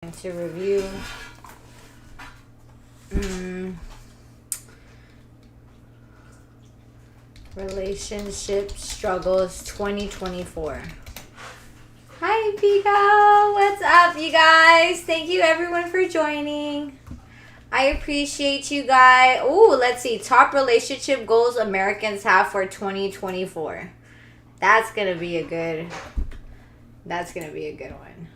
to review relationship struggles 2024. Hi Pico, what's up you guys? Thank you everyone for joining. I appreciate you guys. Ooh, let's see, top relationship goals Americans have for 2024. That's gonna be a good one.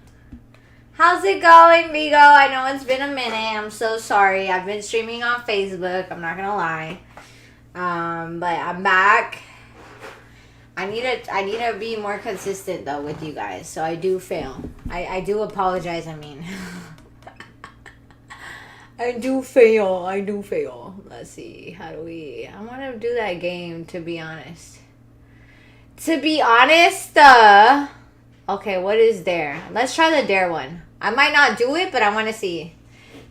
How's it going, Vigo? I know it's been a minute. I'm so sorry. I've been streaming on Facebook. I'm not gonna lie. But I'm back. I need to be more consistent though with you guys. So I do fail. I do apologize. I mean, I do fail. Let's see. How do we? I want to do that game. To be honest. Okay, what is there? Let's try the dare one. I might not do it, but I want to see.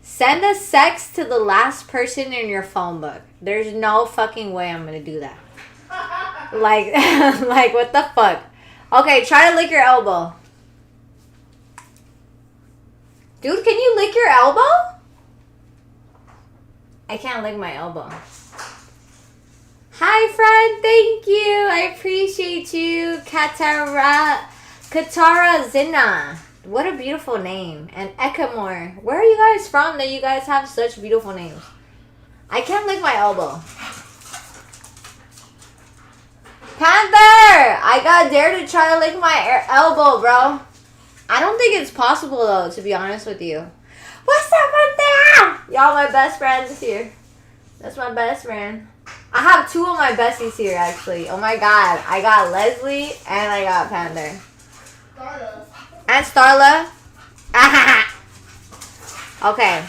Send a sex to the last person in your phone book. There's no fucking way I'm going to do that. Like, what the fuck? Okay, try to lick your elbow. Dude, can you lick your elbow? I can't lick my elbow. Hi, friend. Thank you. I appreciate you. Katara Zina. What a beautiful name. And Ekamore. Where are you guys from that you guys have such beautiful names? I can't lick my elbow. Panther! I got dare to try to lick my elbow, bro. I don't think it's possible, though, to be honest with you. What's up, Panther? Y'all my best friends here. That's my best friend. I have two of my besties here, actually. Oh, my God. I got Leslie and I got Panther. And Starla. Okay.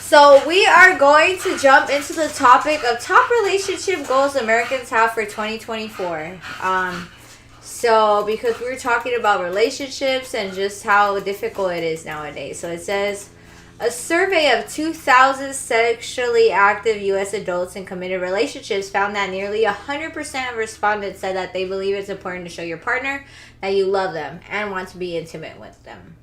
So we are going to jump into the topic of top relationship goals Americans have for 2024. So because we were talking about relationships and just how difficult it is nowadays. So it says, a survey of 2,000 sexually active U.S. adults in committed relationships found that nearly 100% of respondents said that they believe it's important to show your partner that you love them and want to be intimate with them.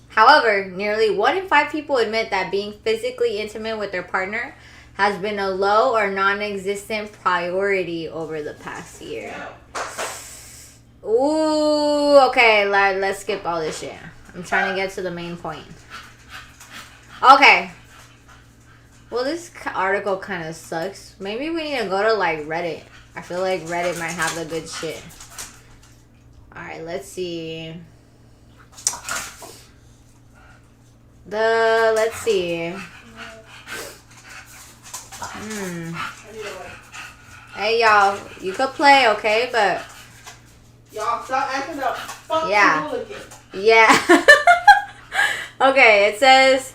However, nearly 1 in 5 people admit that being physically intimate with their partner has been a low or non-existent priority over the past year. Ooh, okay, let's skip all this shit. I'm trying to get to the main point. Okay. Well, this article kind of sucks. Maybe we need to go to, like, Reddit. I feel like Reddit might have the good shit. Alright, let's see. Let's see. Hey, y'all. You could play, okay? But... y'all, stop acting up. Fuck yeah. Okay, it says...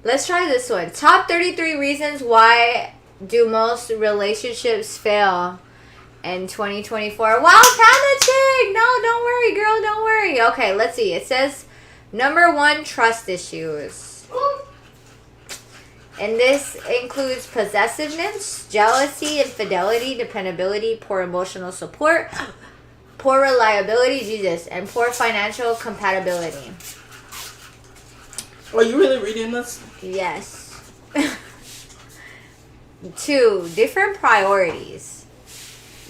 Let's try this one. Top 33 reasons why do most relationships fail in 2024. Wow, Panda Chick! No, don't worry, girl. Don't worry. Okay, let's see. It says, number 1, trust issues. And this includes possessiveness, jealousy, infidelity, dependability, poor emotional support, poor reliability, Jesus, and poor financial compatibility. Are you really reading this? Yes. 2, different priorities.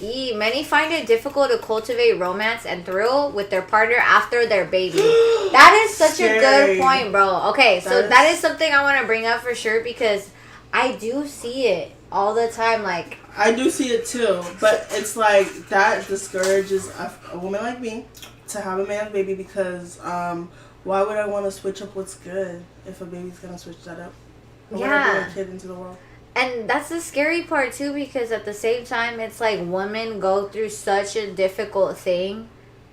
Many find it difficult to cultivate romance and thrill with their partner after their baby. That is such a good point, bro. Okay, so that is something I want to bring up for sure because I do see it all the time. Like, I do see it too, but it's like that discourages a woman like me to have a man's baby because why would I want to switch up what's good if a baby's going to switch that up? I want to bring a kid into the world. And that's the scary part, too, because at the same time, it's like women go through such a difficult thing.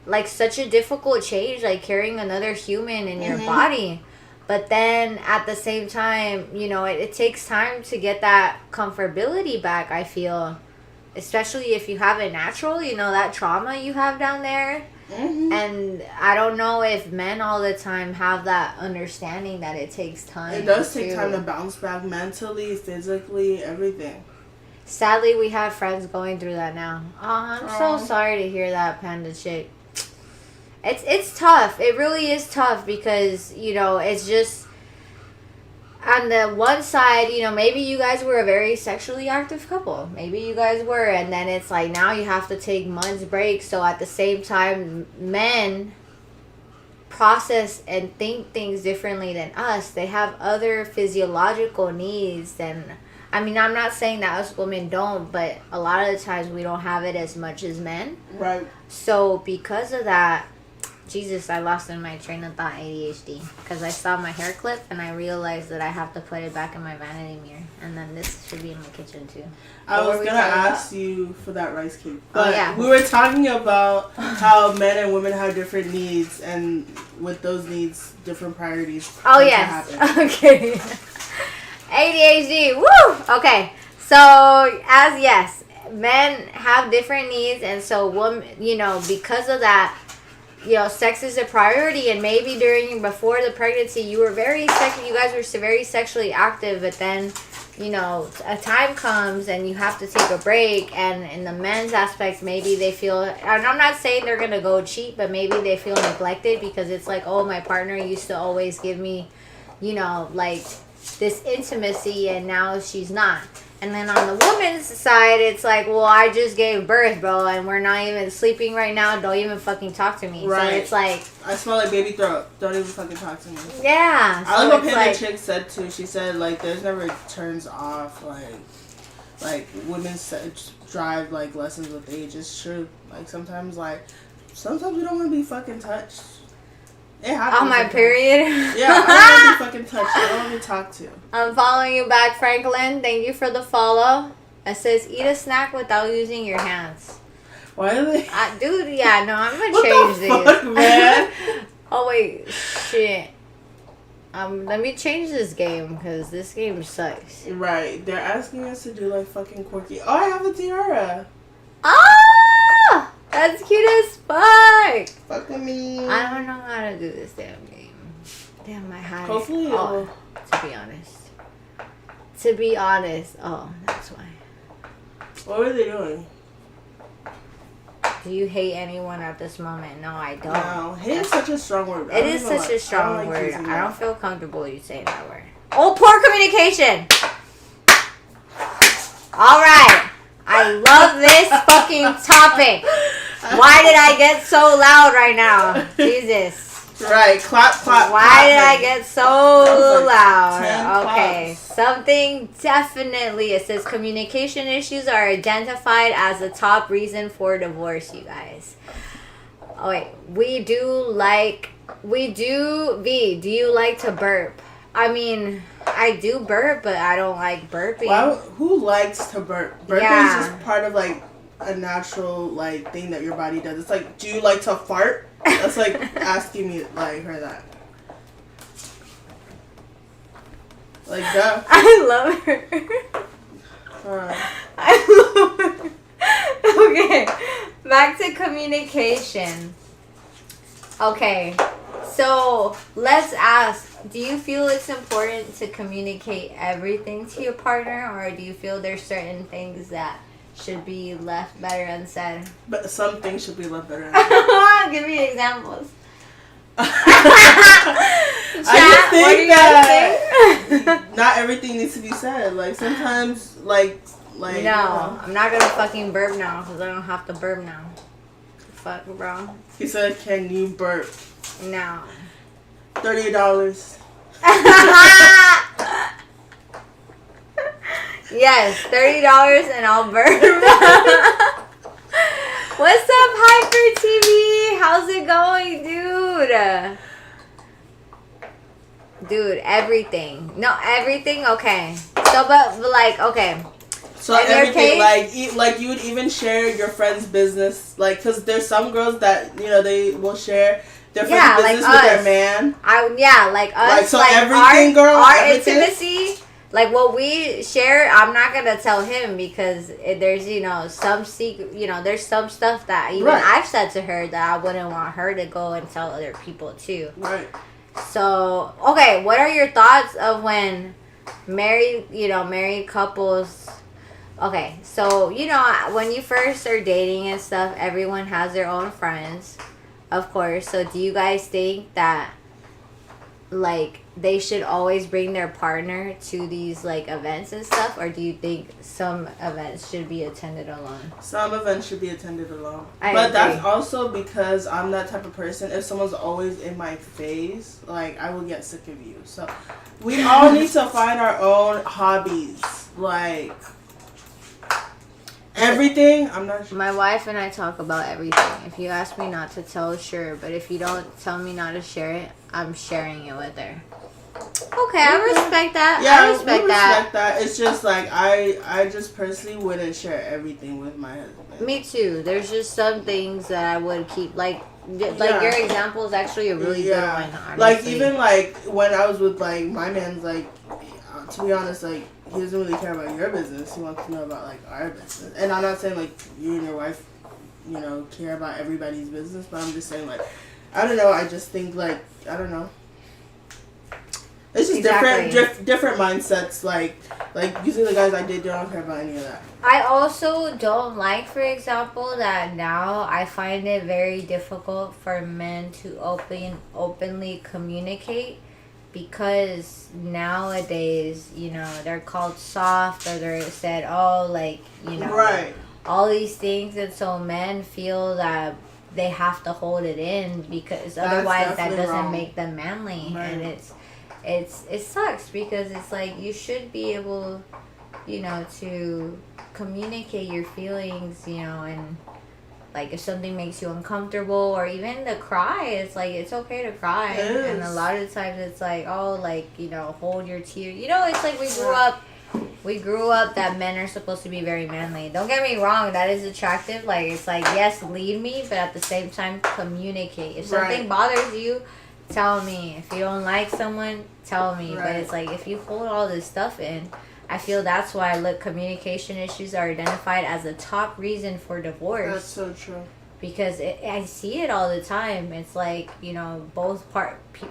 Like, such a difficult change, like carrying another human in your body. But then, at the same time, you know, it takes time to get that comfortability back, I feel. Especially if you have it natural, you know, that trauma you have down there. And I don't know if men all the time have that understanding that it takes time. It does take time to bounce back mentally, physically, everything. Sadly, we have friends going through that now. Oh, I'm so sorry to hear that, Panda Chick. It's tough. It really is tough because, it's just on the one side, maybe you guys were a very sexually active couple. Maybe you guys were, and then it's like now you have to take months break. So at the same time, men process and think things differently than us. They have other physiological needs than, I'm not saying that us women don't, but a lot of the times we don't have it as much as men. Right. So because of that, Jesus, I lost in my train of thought, ADHD, because I saw my hair clip and I realized that I have to put it back in my vanity mirror, and then this should be in my kitchen too. I was gonna ask you for that rice cake, but we were talking about how men and women have different needs, and with those needs, different priorities. Oh yes, okay. ADHD, woo. Okay, so men have different needs, and so because of that. Sex is a priority, and maybe before the pregnancy, you guys were very sexually active, but then, a time comes and you have to take a break, and in the men's aspects, maybe they feel, and I'm not saying they're going to go cheat, but maybe they feel neglected because it's like, oh, my partner used to always give me, like this intimacy, and now she's not. And then on the woman's side, it's like, well, I just gave birth, bro, and we're not even sleeping right now. Don't even fucking talk to me. Right. So it's like, I smell like baby throat. Don't even fucking talk to me. Yeah. I like what Panda Chick said too. She said like there's never turns off like women drive like lessons with age. It's true. Like sometimes we don't want to be fucking touched. It happens. On my period? Yeah, I don't want to be fucking touched. I don't want to be talked to. I'm following you back, Franklin. Thank you for the follow. It says, eat a snack without using your hands. Why are they? Dude, yeah, no, I'm going to change these. What the fuck, man? Oh, wait. Shit. Let me change this game, because this game sucks. Right. They're asking us to do, like, fucking quirky. Oh, I have a tiara. Ah! That's cute as fuck. Fuck with me. I don't know how to do this damn game. Damn, my hat. Hopefully, To be honest. Oh, that's why. What were they doing? Do you hate anyone at this moment? No, I don't. No, hate is such a strong word. It is such a strong word. I don't feel comfortable you saying that word. Oh, poor communication. All right. I love this fucking topic. Why did I get so loud right now? Jesus. Right, clap, clap. Why did I get so loud? 10 Okay, claps. something definitely. It says communication issues are identified as the top reason for divorce, you guys. Oh wait, V, do you like to burp? I mean, I do burp, but I don't like burping. Who likes to burp? Burping is just part of like a natural like thing that your body does. It's like, do you like to fart? That's like asking me like her that. Like that. I love her. I love her. Okay, back to communication. Okay, so let's ask, do you feel it's important to communicate everything to your partner, or do you feel there's certain things that should be left better unsaid? But some things should be left better unsaid. Give me examples. I just think that not everything needs to be said. Like sometimes, like. No, I'm not gonna fucking burp now because I don't have to burp now. Fuck, bro. He said, "Can you burp?" No. $30. Yes, $30 and I'll burp. What's up, Hyper TV? How's it going, dude? Dude, everything. No, everything. Okay. So, but like, okay. So in everything, like you would even share your friend's business, like, cause there's some girls that they will share their friend's business with their man. Like us. Like, so everything, girl. Our everything? intimacy. Like what we share, I'm not gonna tell him because there's some secret, there's some stuff that even I've said to her that I wouldn't want her to go and tell other people too. Right. So okay, what are your thoughts of when married couples? Okay, so when you first are dating and stuff, everyone has their own friends. Of course. So do you guys think that like they should always bring their partner to these like events and stuff, or do you think some events should be attended alone? Some events should be attended alone. I But agree. that's also because I'm that type of person. If someone's always in my face, like, I will get sick of you. So we all need to find our own hobbies. Like, everything, I'm not sure. My wife and I talk about everything. If you ask me not to tell, sure. But if you don't tell me not to share it, I'm sharing it with her. Okay, I respect that. Yeah, I respect that. It's just like I just personally wouldn't share everything with my husband. Me too. There's just some things that I would keep like your example is actually a really good one. Honestly. Like even like when I was with like my man's like, to be honest, like he doesn't really care about your business. He wants to know about like our business. And I'm not saying like you and your wife, you know, care about everybody's business, but I'm just saying like, I don't know. I just think like, I don't know. It's just different mindsets. Like usually the guys I date don't care about any of that. I also don't like, for example, that now I find it very difficult for men to openly communicate, because nowadays, you know, they're called soft, or they're said, oh, like, you know, right, all these things, and so men feel that they have to hold it in because otherwise that doesn't make them manly, right. And it sucks because it's like you should be able, you know, to communicate your feelings, you know, and like if something makes you uncomfortable or even to cry, it's like it's okay to cry. And a lot of the times it's like, oh, like, you know, hold your tears. You know, it's like we grew up that men are supposed to be very manly. Don't get me wrong, that is attractive. Like, it's like, yes, lead me, but at the same time communicate. If something bothers you, tell me. If you don't like someone, tell me. Right. But it's like if you hold all this stuff in, I feel that's why communication issues are identified as a top reason for divorce. That's so true. Because I see it all the time. It's like, you know, both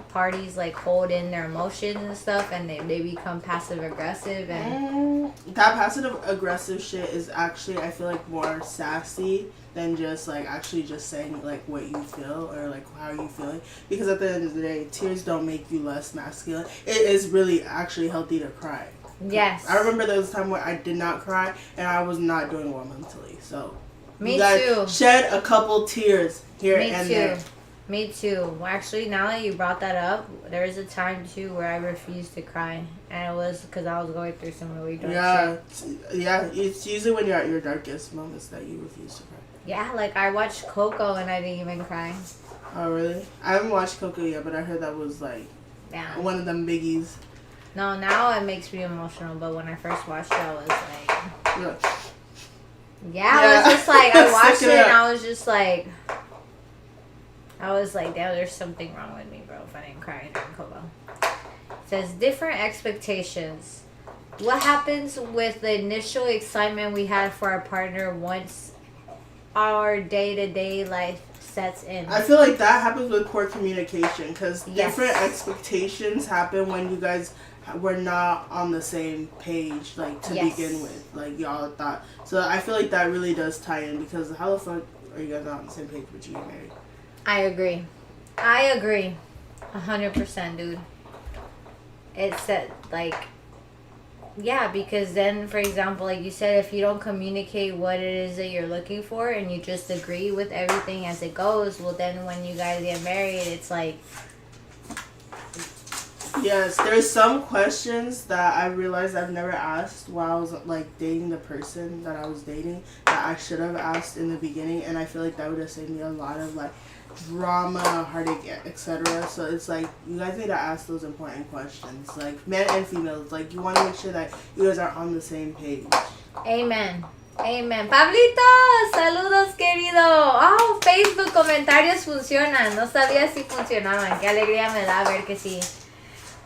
parties like hold in their emotions and stuff, and they become passive aggressive. And that passive aggressive shit is actually, I feel like, more sassy than just like actually just saying like what you feel or like how you feeling. Because at the end of the day, tears don't make you less masculine. It is really actually healthy to cry. Yes. I remember there was a time where I did not cry and I was not doing well mentally. So me too. Shed a couple tears here and there. Me too. Well, actually, now that you brought that up, there was a time too where I refused to cry, and it was because I was going through some really dark shit. Yeah. It's usually when you're at your darkest moments that you refuse to cry. Yeah, like I watched Coco and I didn't even cry. Oh really? I haven't watched Coco yet, but I heard that was like one of them biggies. No, now it makes me emotional, but when I first watched it, I was like... Yeah, I was just like, I watched it and I was just like... I was like, damn, there's something wrong with me, bro, if I didn't cry during Coco. It says, different expectations. What happens with the initial excitement we had for our partner once our day-to-day life sets in? I feel like that happens with poor communication, because different expectations happen when you guys were not on the same page, like, to begin with. Like, y'all thought. So I feel like that really does tie in, because how the fuck are you guys not on the same page but you get married? I agree. 100%, dude. It's that, like... Yeah, because then, for example, like you said, if you don't communicate what it is that you're looking for and you just agree with everything as it goes, well, then when you guys get married, it's like... Yes, there's some questions that I realized I've never asked while I was, like, dating the person that I was dating that I should have asked in the beginning, and I feel like that would have saved me a lot of, like, drama, heartache, etc. So it's like you guys need to ask those important questions, like men and females. Like you want to make sure that you guys are on the same page. Amen. Pablito, saludos querido. Oh, Facebook comentarios funcionan. No sabía si funcionaban. Qué alegría me da ver que sí.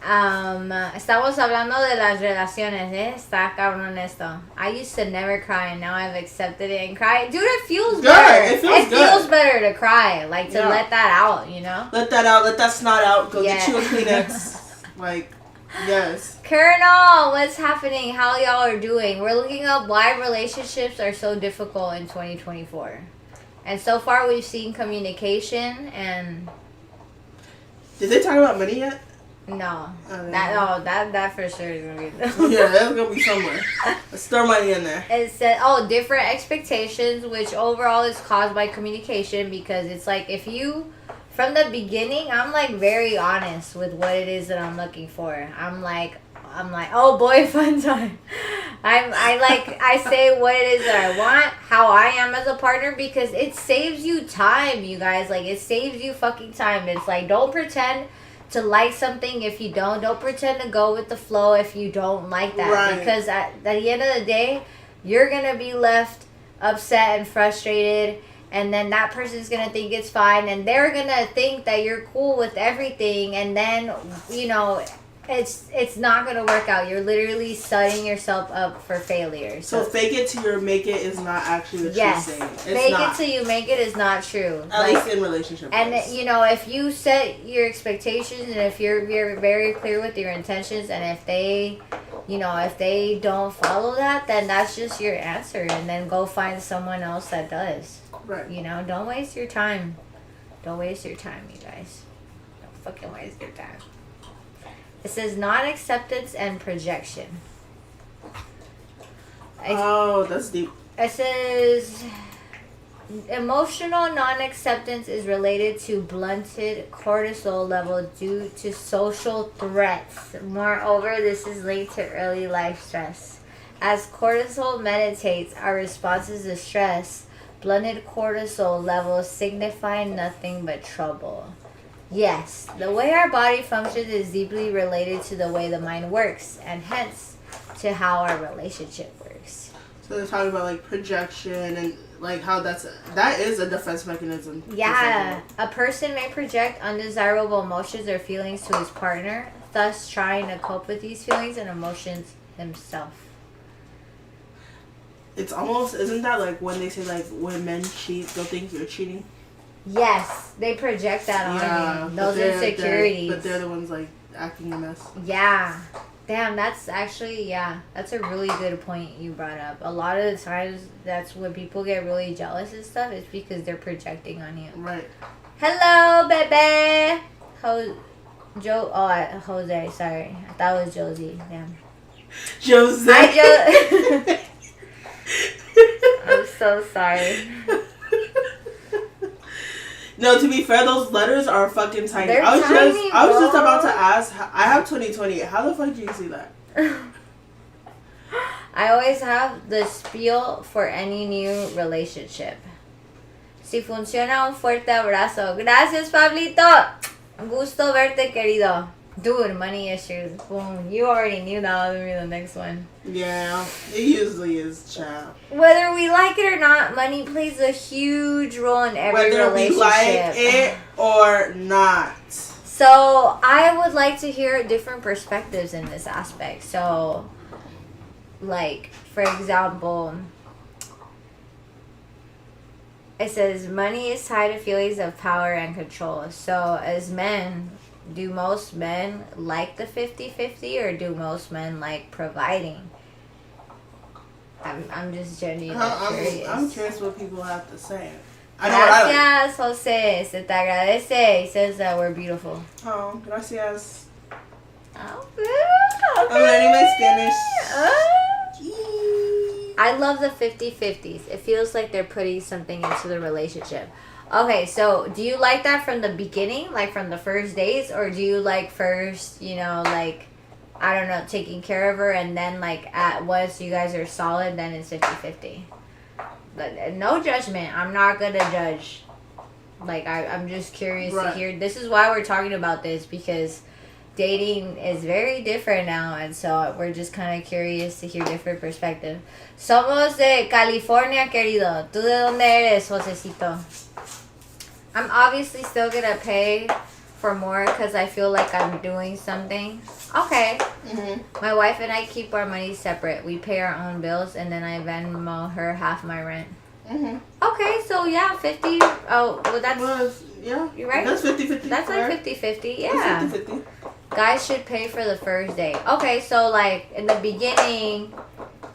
Estamos hablando de las relaciones, está cabrón esto. I used to never cry and now I've accepted it and cry. Dude, it feels better. It feels better to cry, like to let that out, you know? Let that out, let that snot out, go get you a Kleenex. Like, yes. Colonel, what's happening? How y'all are doing? We're looking up why relationships are so difficult in 2024. And so far, we've seen communication and. Did they talk about money yet? No, that for sure is gonna be. Yeah, that's gonna be somewhere. Let's throw money in there. It said, different expectations, which overall is caused by communication, because it's like if you, from the beginning, I'm like very honest with what it is that I'm looking for. I'm like, oh boy, fun time. I say what it is that I want, how I am as a partner, because it saves you time, you guys. Like, it saves you fucking time. It's like, don't pretend to like something if you don't. Don't pretend to go with the flow if you don't like that. Right. Because at the end of the day, you're going to be left upset and frustrated. And then that person's going to think it's fine. And they're going to think that you're cool with everything. And then, you know, it's not going to work out. You're literally setting yourself up for failure. So fake it till you make it is not actually what you're saying. It's fake not. it till you make it is not true. At least in relationships. And, you know, if you set your expectations and if you're very clear with your intentions, and if they, you know, if they don't follow that, then that's just your answer. And then go find someone else that does. Right. You know, don't waste your time. Don't waste your time, you guys. Don't fucking waste your time. It says non-acceptance and projection. Oh, that's deep. It says emotional non-acceptance is related to blunted cortisol level due to social threats. Moreover, this is linked to early life stress. As cortisol meditates our responses to stress, blunted cortisol levels signify nothing but trouble. Yes, the way our body functions is deeply related to the way the mind works, and hence to how our relationship works. So they're talking about like projection and like how that is a defense mechanism. Yeah, a person may project undesirable emotions or feelings to his partner, thus trying to cope with these feelings and emotions himself. It's almost, isn't that like when they say like when men cheat, they'll think you're cheating? Yes, they project that on you. Those insecurities. But they're the ones like acting a mess. Yeah. Damn, that's actually, that's a really good point you brought up. A lot of the times, that's when people get really jealous and stuff, it's because they're projecting on you. Right. Hello, baby! Jose, sorry. I thought it was Josie. Damn. Jose. I'm so sorry. No, to be fair, those letters are fucking tiny. They're I was just about to ask. I have 2020. How the fuck do you see that? I always have the spiel for any new relationship. Si funciona, un fuerte abrazo. Gracias, Pablito. Gusto verte, querido. Dude, money issues. Boom. You already knew that was going to be the next one. Yeah, it usually is, child. Whether we like it or not, money plays a huge role in every relationship. Whether we like it or not. So, I would like to hear different perspectives in this aspect. So, like, for example, it says money is tied to feelings of power and control. So, as men, do most men like the 50-50 or do most men like providing? I'm just genuinely curious. I'm curious what people have to say. I know what I like. Gracias, Jose. Se te agradece. He says that we're beautiful. Oh, gracias. Okay. I'm learning my Spanish. I love the 50-50s. It feels like they're putting something into the relationship. Okay, so do you like that from the beginning, like from the first days, or do you like first, you know, like, I don't know, taking care of her, and then like at once you guys are solid, then it's 50-50? But no judgment. I'm not gonna judge. Like, I'm just curious to hear. This is why we're talking about this, because dating is very different now, and so we're just kind of curious to hear different perspectives. Somos de California, querido. ¿Tú de dónde eres, Josecito? I'm obviously still gonna pay for more because I feel like I'm doing something. Okay. Mm-hmm. My wife and I keep our money separate. We pay our own bills, and then I Venmo her half my rent. Mm-hmm. Okay, so yeah, 50. Oh, well, that's... yeah. You're right? That's 50-50. That's like 50-50, yeah. That's 50-50. Guys should pay for the first date. Okay, so like in the beginning,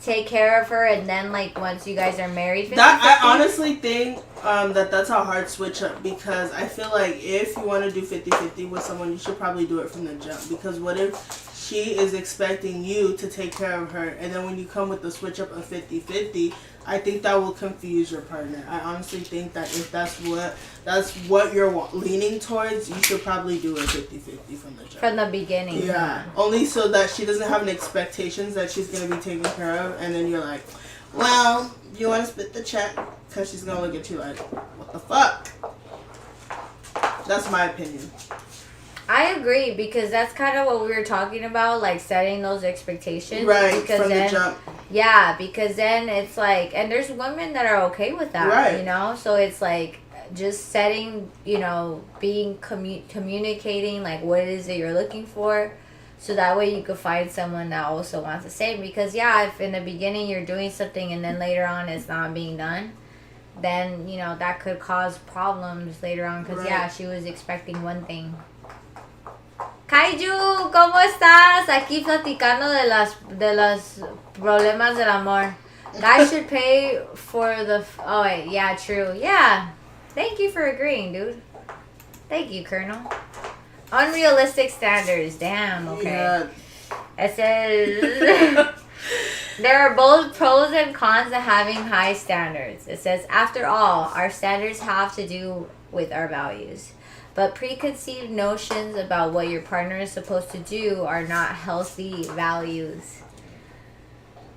take care of her, and then like once you guys are married, 50-50? That I honestly think That's a hard switch up because I feel like if you want to do 50-50 with someone, you should probably do it from the jump. Because what if she is expecting you to take care of her, and then when you come with the switch up of 50-50, I think that will confuse your partner. I honestly think that if that's what you're leaning towards, you should probably do it 50-50 from the jump. From the beginning. Yeah. Only so that she doesn't have any expectations that she's going to be taken care of, and then you're like, well, you want to split the check? Because she's going to look at you like, what the fuck? That's my opinion. I agree, because that's kind of what we were talking about, like setting those expectations. Right, because from then, the jump. Yeah, because then it's like, and there's women that are okay with that, right. You know? So it's like just setting, you know, being communicating like what it is that you're looking for. So that way you could find someone that also wants the same. Because, yeah, if in the beginning you're doing something and then later on it's not being done, then, you know, that could cause problems later on. Because, yeah, she was expecting one thing. Kaiju, ¿cómo estás? Aquí platicando de los problemas del amor. Guys should pay for the... Oh, wait, yeah, true. Yeah. Thank you for agreeing, dude. Thank you, Colonel. Unrealistic standards. Damn, okay. Yeah. It says... There are both pros and cons to having high standards. It says, after all, our standards have to do with our values. But preconceived notions about what your partner is supposed to do are not healthy values.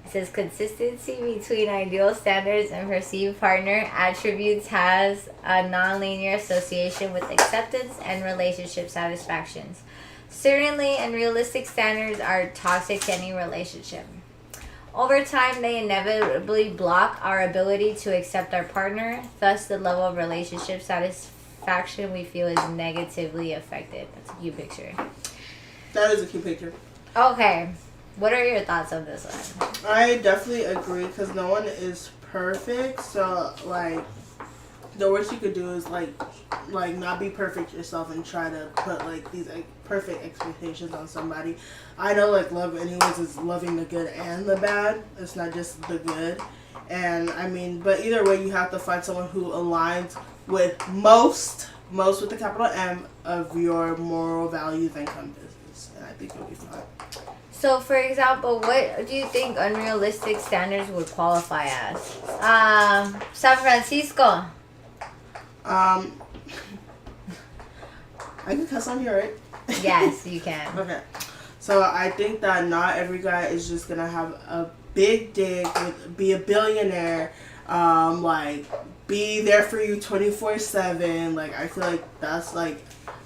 It says consistency between ideal standards and perceived partner attributes has a nonlinear association with acceptance and relationship satisfactions. Certainly, unrealistic standards are toxic to any relationship. Over time, they inevitably block our ability to accept our partner, thus the level of relationship satisfaction we feel is negatively affected. That's a cute picture. That is a cute picture. Okay. What are your thoughts on this one? I definitely agree because no one is perfect. So, like, the worst you could do is, like not be perfect yourself and try to put, like, these perfect expectations on somebody. I know, like, love anyways is loving the good and the bad. It's not just the good. And, I mean, but either way, you have to find someone who aligns with most with the capital M of your moral values and compasses, and I think you'll be fine. So, for example, what do you think unrealistic standards would qualify as? San Francisco. I can cuss on here, right? Yes, you can. Okay. So I think that not every guy is just gonna have a big dick, be a billionaire, like be there for you 24/7. Like, I feel like that's like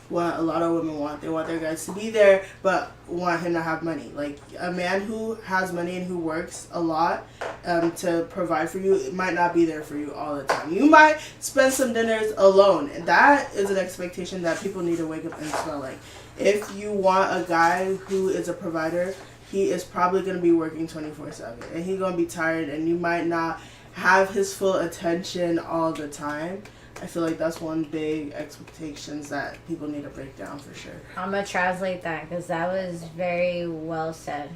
what a lot of women want. They want their guys to be there, but want him to have money. Like, a man who has money and who works a lot to provide for you, it might not be there for you all the time. You might spend some dinners alone, and that is an expectation that people need to wake up and smell. Like, if you want a guy who is a provider, he is probably going to be working 24/7, and he's going to be tired, and you might not have his full attention all the time. I feel like that's one big expectations that people need to break down for sure. I'm going to translate that because that was very well said.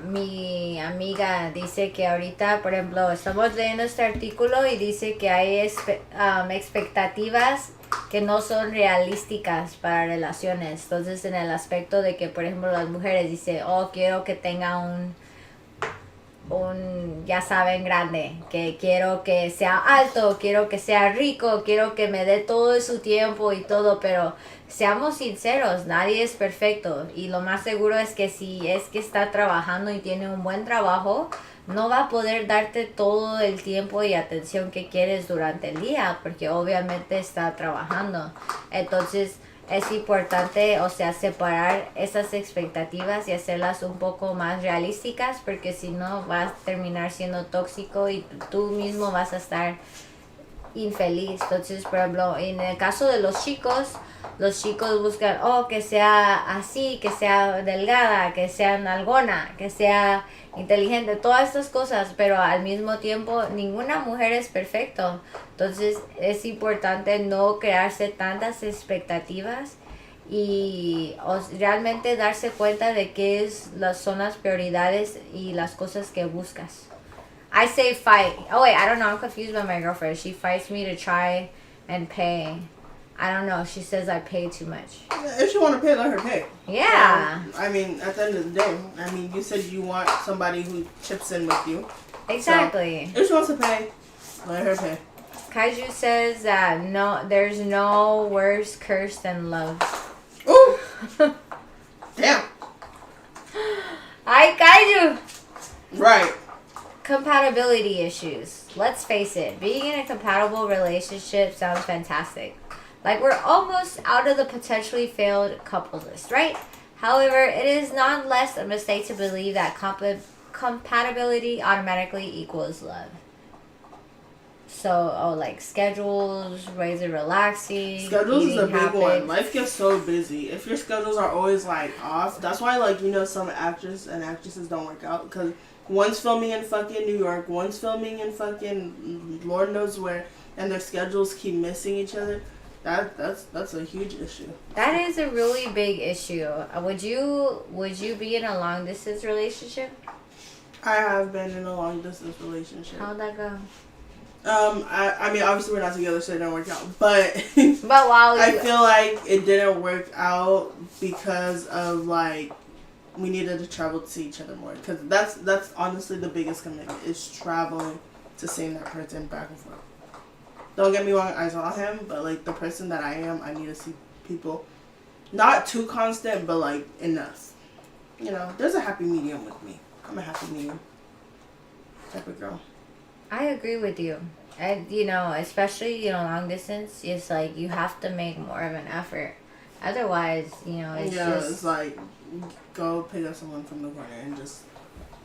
Mi amiga dice que ahorita, por ejemplo, estamos leyendo este artículo y dice que hay expectativas que no son realísticas para relaciones. Entonces, en el aspecto de que, por ejemplo, las mujeres dicen, oh, quiero que tenga un ya saben, grande, que quiero que sea alto, quiero que sea rico, quiero que me dé todo su tiempo y todo, pero seamos sinceros, nadie es perfecto, y lo más seguro es que si es que está trabajando y tiene un buen trabajo, no va a poder darte todo el tiempo y atención que quieres durante el día, porque obviamente está trabajando. Entonces, es importante, o sea, separar esas expectativas y hacerlas un poco más realísticas, porque si no vas a terminar siendo tóxico y tú mismo vas a estar infeliz. Entonces, por ejemplo, en el caso de los chicos buscan, que sea así, que sea delgada, que sea nalgona, que sea inteligente, todas estas cosas, pero al mismo tiempo ninguna mujer es perfecto. Entonces es importante no crearse tantas expectativas y realmente darse cuenta de qué son las prioridades y las cosas que buscas. I say fight. Oh wait, I don't know. I'm confused by my girlfriend. She fights me to try and pay. I don't know. She says I pay too much. If she want to pay, let her pay. Yeah. I mean, at the end of the day, I mean, you said you want somebody who chips in with you. Exactly. So, if she wants to pay, let her pay. Kaiju says that there's no worse curse than love. Ooh. Damn. Hi, Kaiju. Right. Compatibility issues. Let's face it, being in a compatible relationship sounds fantastic. Like we're almost out of the potentially failed couples list, right? However, it is nonetheless a mistake to believe that compatibility automatically equals love. So, like schedules, ways of relaxing. Schedules is a big habits. one. Life gets so busy. If your schedules are always like off, that's why some actors and actresses don't work out, because one's filming in fucking New York, one's filming in fucking Lord knows where, and their schedules keep missing each other. That's a huge issue. That is a really big issue. Would you be in a long distance relationship? I have been in a long distance relationship. How'd that go? I mean, obviously we're not together, so it didn't work out. But while I feel like it didn't work out because of like we needed to travel to see each other more. Because that's honestly the biggest commitment is traveling to seeing that person back and forth. Don't get me wrong, I saw him, but like the person that I am, I need to see people. Not too constant, but like enough. You know, there's a happy medium with me. I'm a happy medium type of girl. I agree with you. And, especially, long distance, it's like you have to make more of an effort. Otherwise, it's just... it's like, go pick up someone from the corner and just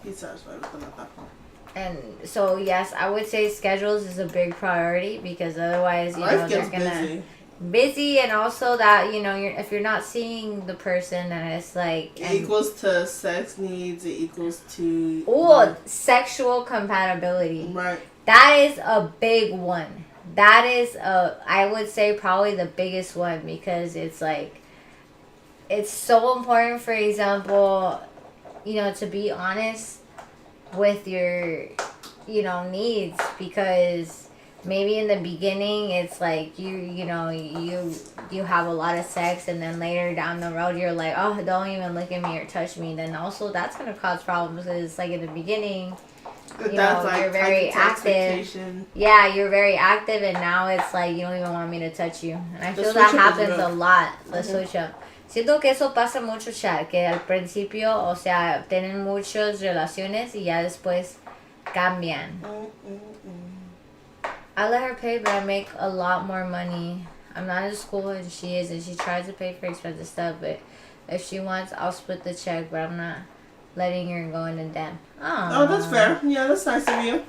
be satisfied with them at that point. And so, yes, I would say schedules is a big priority because otherwise, Life they're gets going busy. Busy, and also that, if you're not seeing the person, and it's like... It equals to sex needs, it equals to... Sexual compatibility. Right. That is a big one. That is, I would say, probably the biggest one because it's like... It's so important, for example, to be honest with your, needs, because maybe in the beginning it's like you have a lot of sex, and then later down the road you're like, oh, don't even look at me or touch me. Then also that's going to cause problems because it's like in the beginning, you're very active. Yeah, you're very active, and now it's like you don't even want me to touch you. And I feel that happens a lot, the switch up. Siento que eso pasa mucho, Chad, que al principio, o sea, tienen muchas relaciones y ya después cambian. I let her pay, but I make a lot more money. I'm not in school, and she is, and she tries to pay for expensive stuff, but if she wants, I'll split the check, but I'm not letting her go into debt. Oh, that's fair. Yeah, that's nice of you.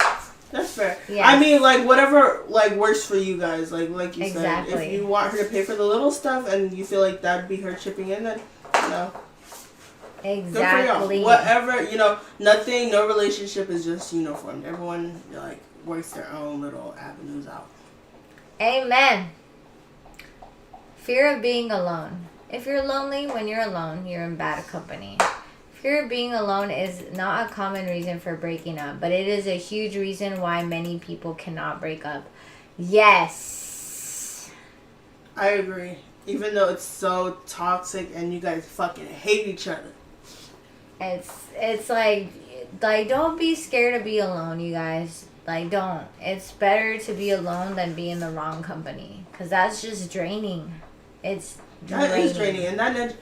That's fair. Yes. I mean, like, whatever, like, works for you guys. Like you Exactly. said, if you want her to pay for the little stuff and you feel like that'd be her chipping in, then, Exactly. good for y'all. Whatever, nothing, no relationship is just uniform. Everyone, like, works their own little avenues out. Amen. Fear of being alone. If you're lonely when you're alone, you're in bad company. Fear of being alone is not a common reason for breaking up, but it is a huge reason why many people cannot break up. Yes. I agree. Even though it's so toxic and you guys fucking hate each other. It's like don't be scared to be alone, you guys. Like, don't. It's better to be alone than be in the wrong company, because that's just draining. It's draining. That is draining, and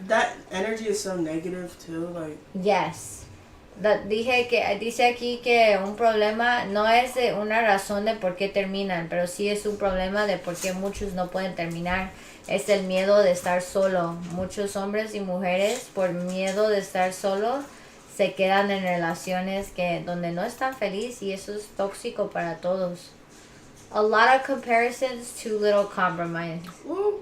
that energy is so negative too. Like, yes. Dice aquí que un problema no es de una razón de por qué terminan, pero sí es un problema de por qué muchos no pueden terminar. Es el miedo de estar solo. Muchos hombres y mujeres, por miedo de estar solo, se quedan en relaciones donde no están felices, y eso es tóxico para todos. A lot of comparisons, too little compromise. well,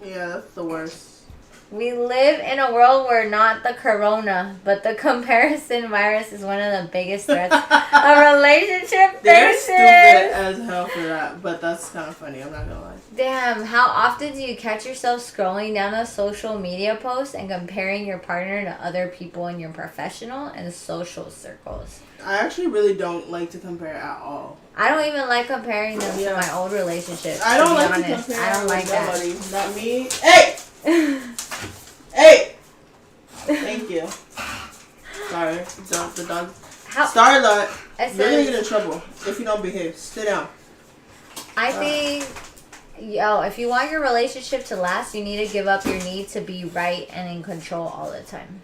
yeah, that's the worst. We live in a world where not the corona, but the comparison virus is one of the biggest threats a relationship They're faces. stupid as hell for that, but that's kind of funny. I'm not gonna lie. Damn, how often do you catch yourself scrolling down a social media post and comparing your partner to other people in your professional and social circles? I actually really don't like to compare at all. I don't even like comparing them to my old relationships. I don't like honest. to compare. I don't like nobody. that. Not me. Hey! Hey! Thank you. Sorry. The dog. Starlight. You're gonna get in trouble if you don't behave. Sit down. I think, if you want your relationship to last, you need to give up your need to be right and in control all the time.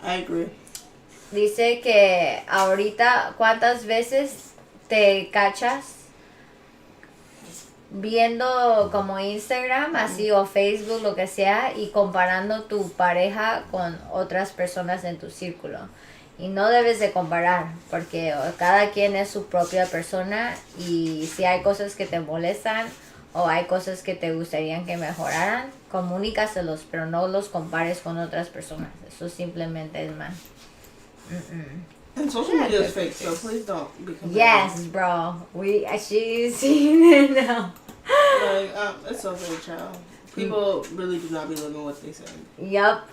I agree. Dice que ahorita, ¿cuántas veces te cachas viendo como Instagram, así, o Facebook, lo que sea, y comparando tu pareja con otras personas en tu círculo? Y no debes de comparar, porque cada quien es su propia persona, y si hay cosas que te molestan o hay cosas que te gustarían que mejoraran, comunícaselos, pero no los compares con otras personas. Eso simplemente es mal. And social media is fake, so please don't become. Yes, bro. She's seen it now. Like, it's so fake, child. People really do not be living what they say. Yup.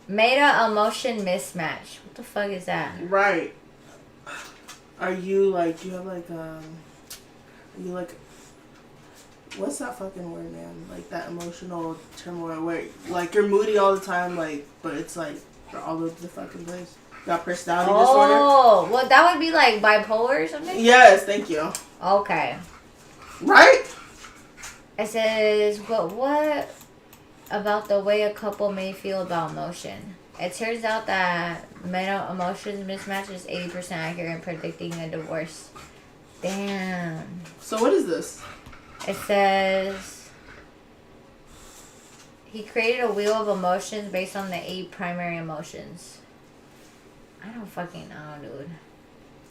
Meta emotion mismatch. What the fuck is that? Right. Are you like? Do you have like you like? What's that fucking word, man? Like that emotional turmoil where like you're moody all the time, like, but it's like for all over the fucking place. Got personality disorder. Oh, well, that would be like bipolar or something? Yes, thank you. Okay. Right? It says, what about the way a couple may feel about emotion? It turns out that meta emotions mismatch is 80% accurate in predicting a divorce. Damn. So what is this? It says he created a wheel of emotions based on the 8 primary emotions. I don't fucking know, dude.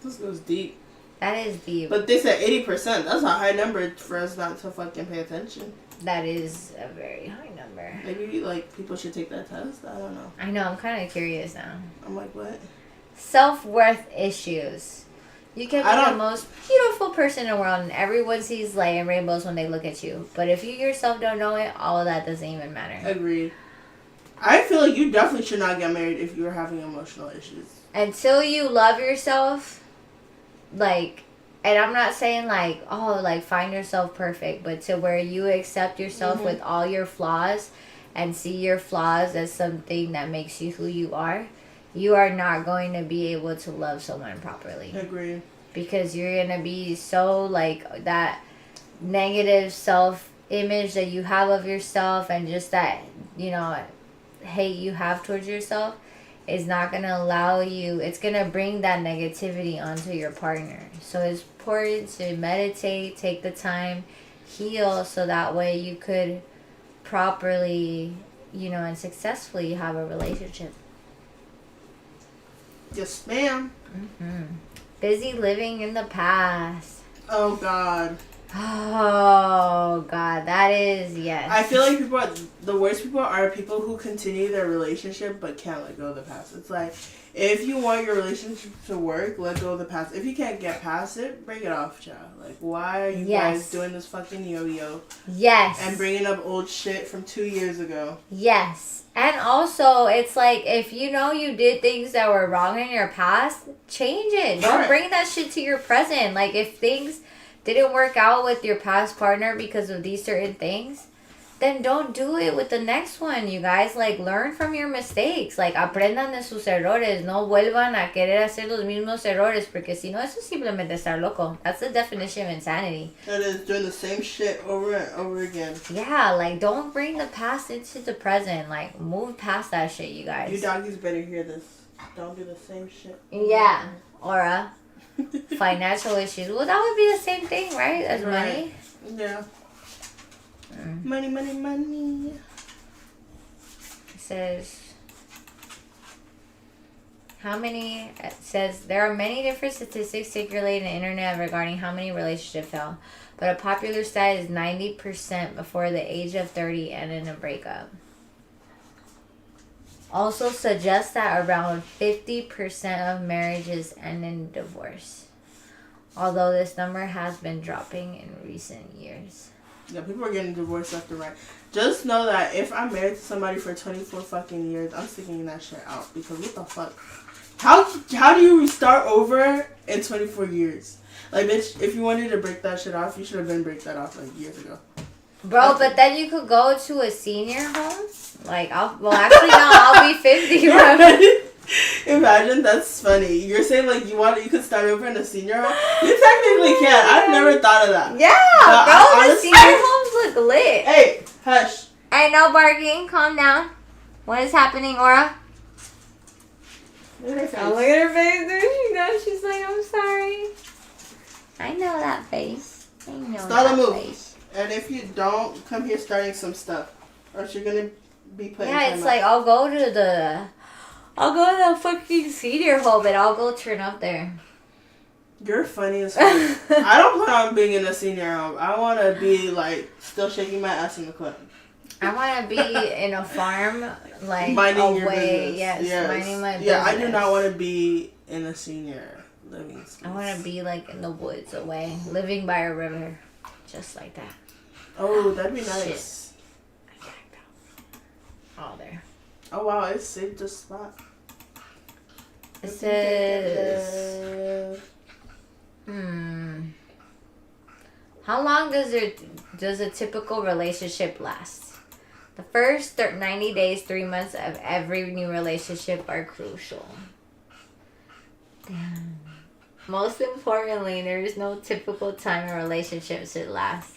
This goes deep. That is deep. But they said 80%. That's a high number for us not to fucking pay attention. That is a very high number. Maybe, like, people should take that test. I don't know. I know. I'm kind of curious now. I'm like, what? Self-worth issues. You can be the most beautiful person in the world, and everyone sees light and rainbows when they look at you. But if you yourself don't know it, all of that doesn't even matter. Agreed. I feel like you definitely should not get married if you're having emotional issues. Until you love yourself, like, and I'm not saying like, find yourself perfect, but to where you accept yourself with all your flaws and see your flaws as something that makes you who you are not going to be able to love someone properly. Agreed. Because you're going to be so, like, that negative self-image that you have of yourself and just that, hate you have towards yourself is not going to allow you, it's going to bring that negativity onto your partner. So it's important to meditate, take the time, heal, so that way you could properly, and successfully have a relationship. Yes, ma'am. Busy living in the past. Oh, God. Oh, God. That is, yes. I feel like the worst people are people who continue their relationship but can't let go of the past. It's like, if you want your relationship to work, let go of the past. If you can't get past it, break it off, child. Like, why are you guys doing this fucking yo-yo? Yes. And bringing up old shit from 2 years ago. Yes. And also, it's like, if you know you did things that were wrong in your past, change it. Don't bring that shit to your present. Like, if things didn't work out with your past partner because of these certain things, then don't do it with the next one, you guys. Like, learn from your mistakes. Like, aprendan de sus errores. No vuelvan a querer hacer los mismos errores, porque si no, eso es simplemente estar loco. That's the definition of insanity. It is doing the same shit over and over again. Yeah, like, don't bring the past into the present. Like, move past that shit, you guys. You doggies better hear this. Don't do the same shit. Yeah. Or financial issues. Well, that would be the same thing, right? As money? Yeah. Money, money, money. It says there are many different statistics circulating on the internet regarding how many relationships fail, but a popular stat is 90% before the age of 30 and in a breakup. also suggests that around 50% of marriages end in divorce. Although this number has been dropping in recent years. Yeah, people are getting divorced left and right. Just know that if I'm married to somebody for 24 fucking years, I'm sticking that shit out. Because what the fuck? How do you start over in 24 years? Like, bitch, if you wanted to break that shit off, you should have been break that off like years ago. Bro, but then you could go to a senior home. Like, I'll be 50, bro. Imagine, that's funny. You're saying like you could start over in a senior home. You technically can. I've never thought of that. Yeah, bro. The senior homes look lit. Hey, hush. Hey, no barking. Calm down. What is happening, Aura? Look at her face. Oh, look at her face. There she goes. She's like, I'm sorry. I know that face. I know Start that a move. face. And if you don't, come here starting some stuff, or else you're gonna be putting. Yeah, it's like I'll go to the fucking senior home and I'll go turn up there. You're funny as fuck. I don't plan on being in a senior home. I want to be like still shaking my ass in the club. I want to be in a farm, like minding your away. business. Yes, minding my business. Yeah, I do not want to be in a senior living space. I want to be like in the woods away, living by a river, just like that. Oh, that'd be nice. Shit. Oh, there. Oh wow, it saved the spot. It says, how long does a typical relationship last? The first 90 days, 3 months of every new relationship are crucial. Damn. Most importantly, there is no typical time a relationship should last.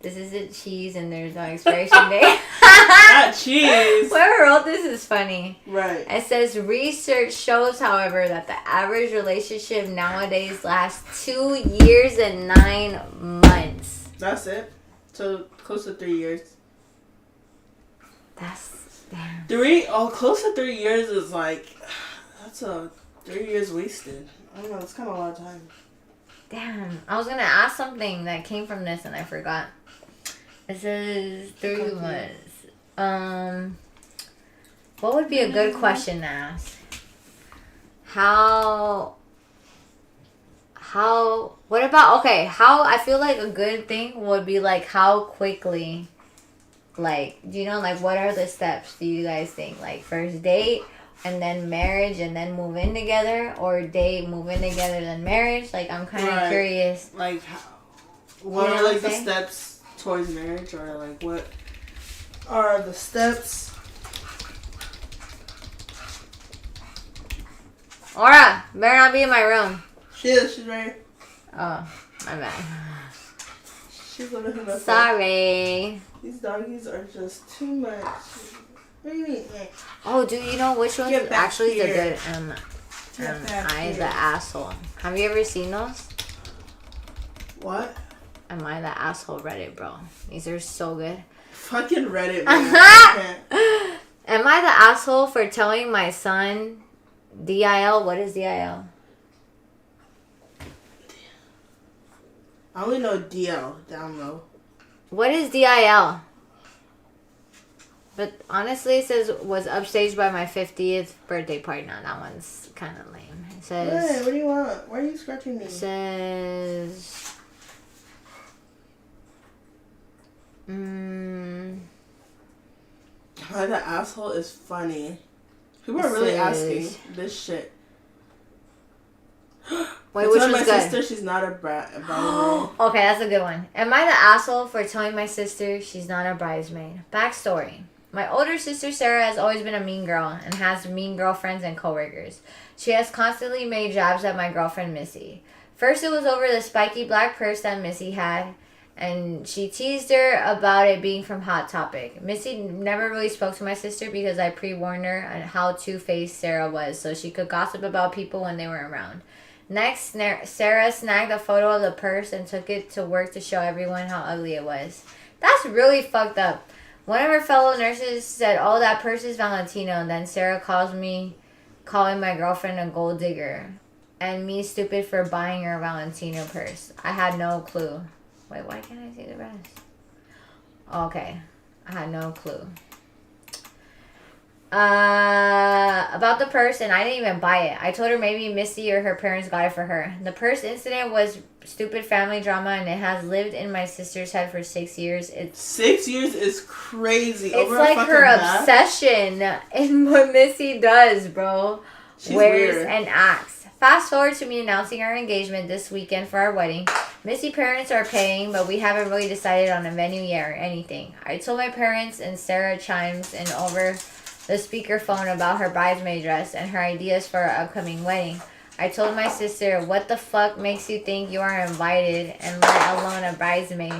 This isn't cheese and there's no expiration date. Not cheese. Whoever wrote this is funny. Right. It says research shows, however, that the average relationship nowadays lasts 2 years and 9 months. That's it. So close to 3 years. That's damn. Close to 3 years is like, that's 3 years wasted. I don't know, it's kind of a lot of time. Damn. I was going to ask something that came from this and I forgot. It says 3 months. What would be a good question to ask? How I feel like a good thing would be like how quickly, like, do you know, like what are the steps do you guys think? Like first date and then marriage and then move in together, or date, move in together, then marriage? Like, I'm kind of curious. Like, what are like the steps towards marriage, or like what are the steps? Aura, better not be in my room. She's right here. Oh, my bad. She's living in the Sorry. These doggies are just too much. What do you mean? Oh, do you know which one's actually the good I the asshole? Have you ever seen those? What? Am I the asshole Reddit, bro? These are so good. Fucking Reddit, man. I can't. Am I the asshole for telling my son DIL? What is DIL? I only know DL, down low. What is DIL? But honestly, it says was upstaged by my 50th birthday party. Now that one's kind of lame. It says. Hey, what do you want? Why are you scratching me? It says. The asshole is funny. People are really asking this shit. Wait, which one's my good? Sister, she's not a bridesmaid. Okay, that's a good one. Am I the asshole for telling my sister she's not a bridesmaid? Backstory. My older sister Sarah has always been a mean girl and has mean girlfriends and coworkers. She has constantly made jabs at my girlfriend Missy. First it was over the spiky black purse that Missy had, and she teased her about it being from Hot Topic. Missy never really spoke to my sister because I pre-warned her on how two-faced Sarah was so she could gossip about people when they were around. Next, Sarah snagged a photo of the purse and took it to work to show everyone how ugly it was. That's really fucked up. One of her fellow nurses said, "Oh, that purse is Valentino," and then Sarah calls me calling my girlfriend a gold digger. And me stupid for buying her a Valentino purse. I had no clue. Wait, why can't I see the rest? Okay. I had no clue. about the purse, and I didn't even buy it. I told her maybe Missy or her parents got it for her. The purse incident was stupid family drama, and it has lived in my sister's head for 6 years. 6 years is crazy. It's like her obsession in what Missy does, bro. She's Wears weird. and acts. Fast forward to me announcing our engagement this weekend for our wedding. Missy parents are paying, but we haven't really decided on a venue yet or anything. I told my parents, and Sarah chimes in over the speakerphone about her bridesmaid dress and her ideas for our upcoming wedding. I told my sister, what the fuck makes you think you are invited and let alone a bridesmaid?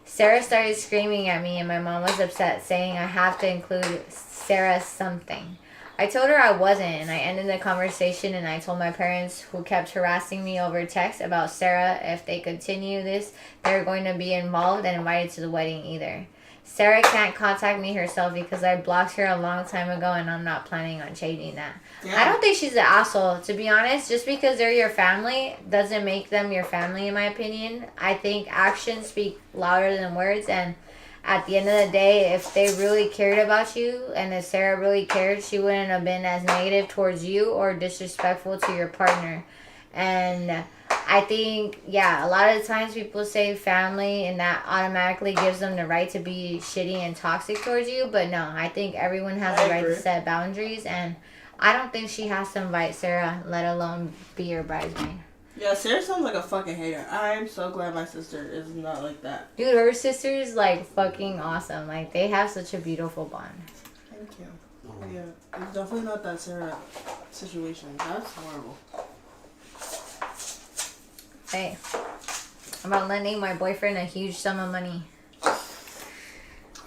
Sarah started screaming at me, and my mom was upset, saying I have to include Sarah something. I told her I wasn't, and I ended the conversation, and I told my parents, who kept harassing me over text about Sarah, if they continue this, they're going to be involved and invited to the wedding either. Sarah can't contact me herself because I blocked her a long time ago, and I'm not planning on changing that. Yeah. I don't think she's an asshole, to be honest. Just because they're your family doesn't make them your family, in my opinion. I think actions speak louder than words, and at the end of the day, if they really cared about you, and if Sarah really cared, she wouldn't have been as negative towards you or disrespectful to your partner. And I think, yeah, a lot of the times people say family, and that automatically gives them the right to be shitty and toxic towards you. But no, I think everyone has the right to set boundaries, and I don't think she has to invite Sarah, let alone be your bridesmaid. Yeah, Sarah sounds like a fucking hater. I'm so glad my sister is not like that. Dude, her sister is like fucking awesome. Like, they have such a beautiful bond. Thank you. Yeah, it's definitely not that Sarah situation. That's horrible. Hey, I'm about lending my boyfriend a huge sum of money.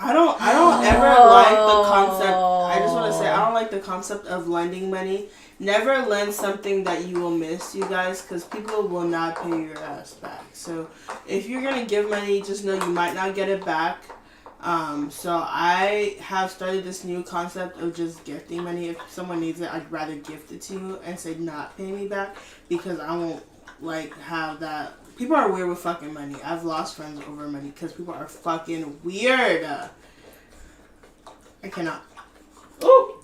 I don't ever like the concept. I just want to say, I don't like the concept of lending money. Never lend something that you will miss, you guys, because people will not pay your ass back. So if you're going to give money, just know you might not get it back. So I have started this new concept of just gifting money. If someone needs it, I'd rather gift it to you and say not pay me back, because I won't like have that. People are weird with fucking money. I've lost friends over money because people are fucking weird. I cannot. Ooh.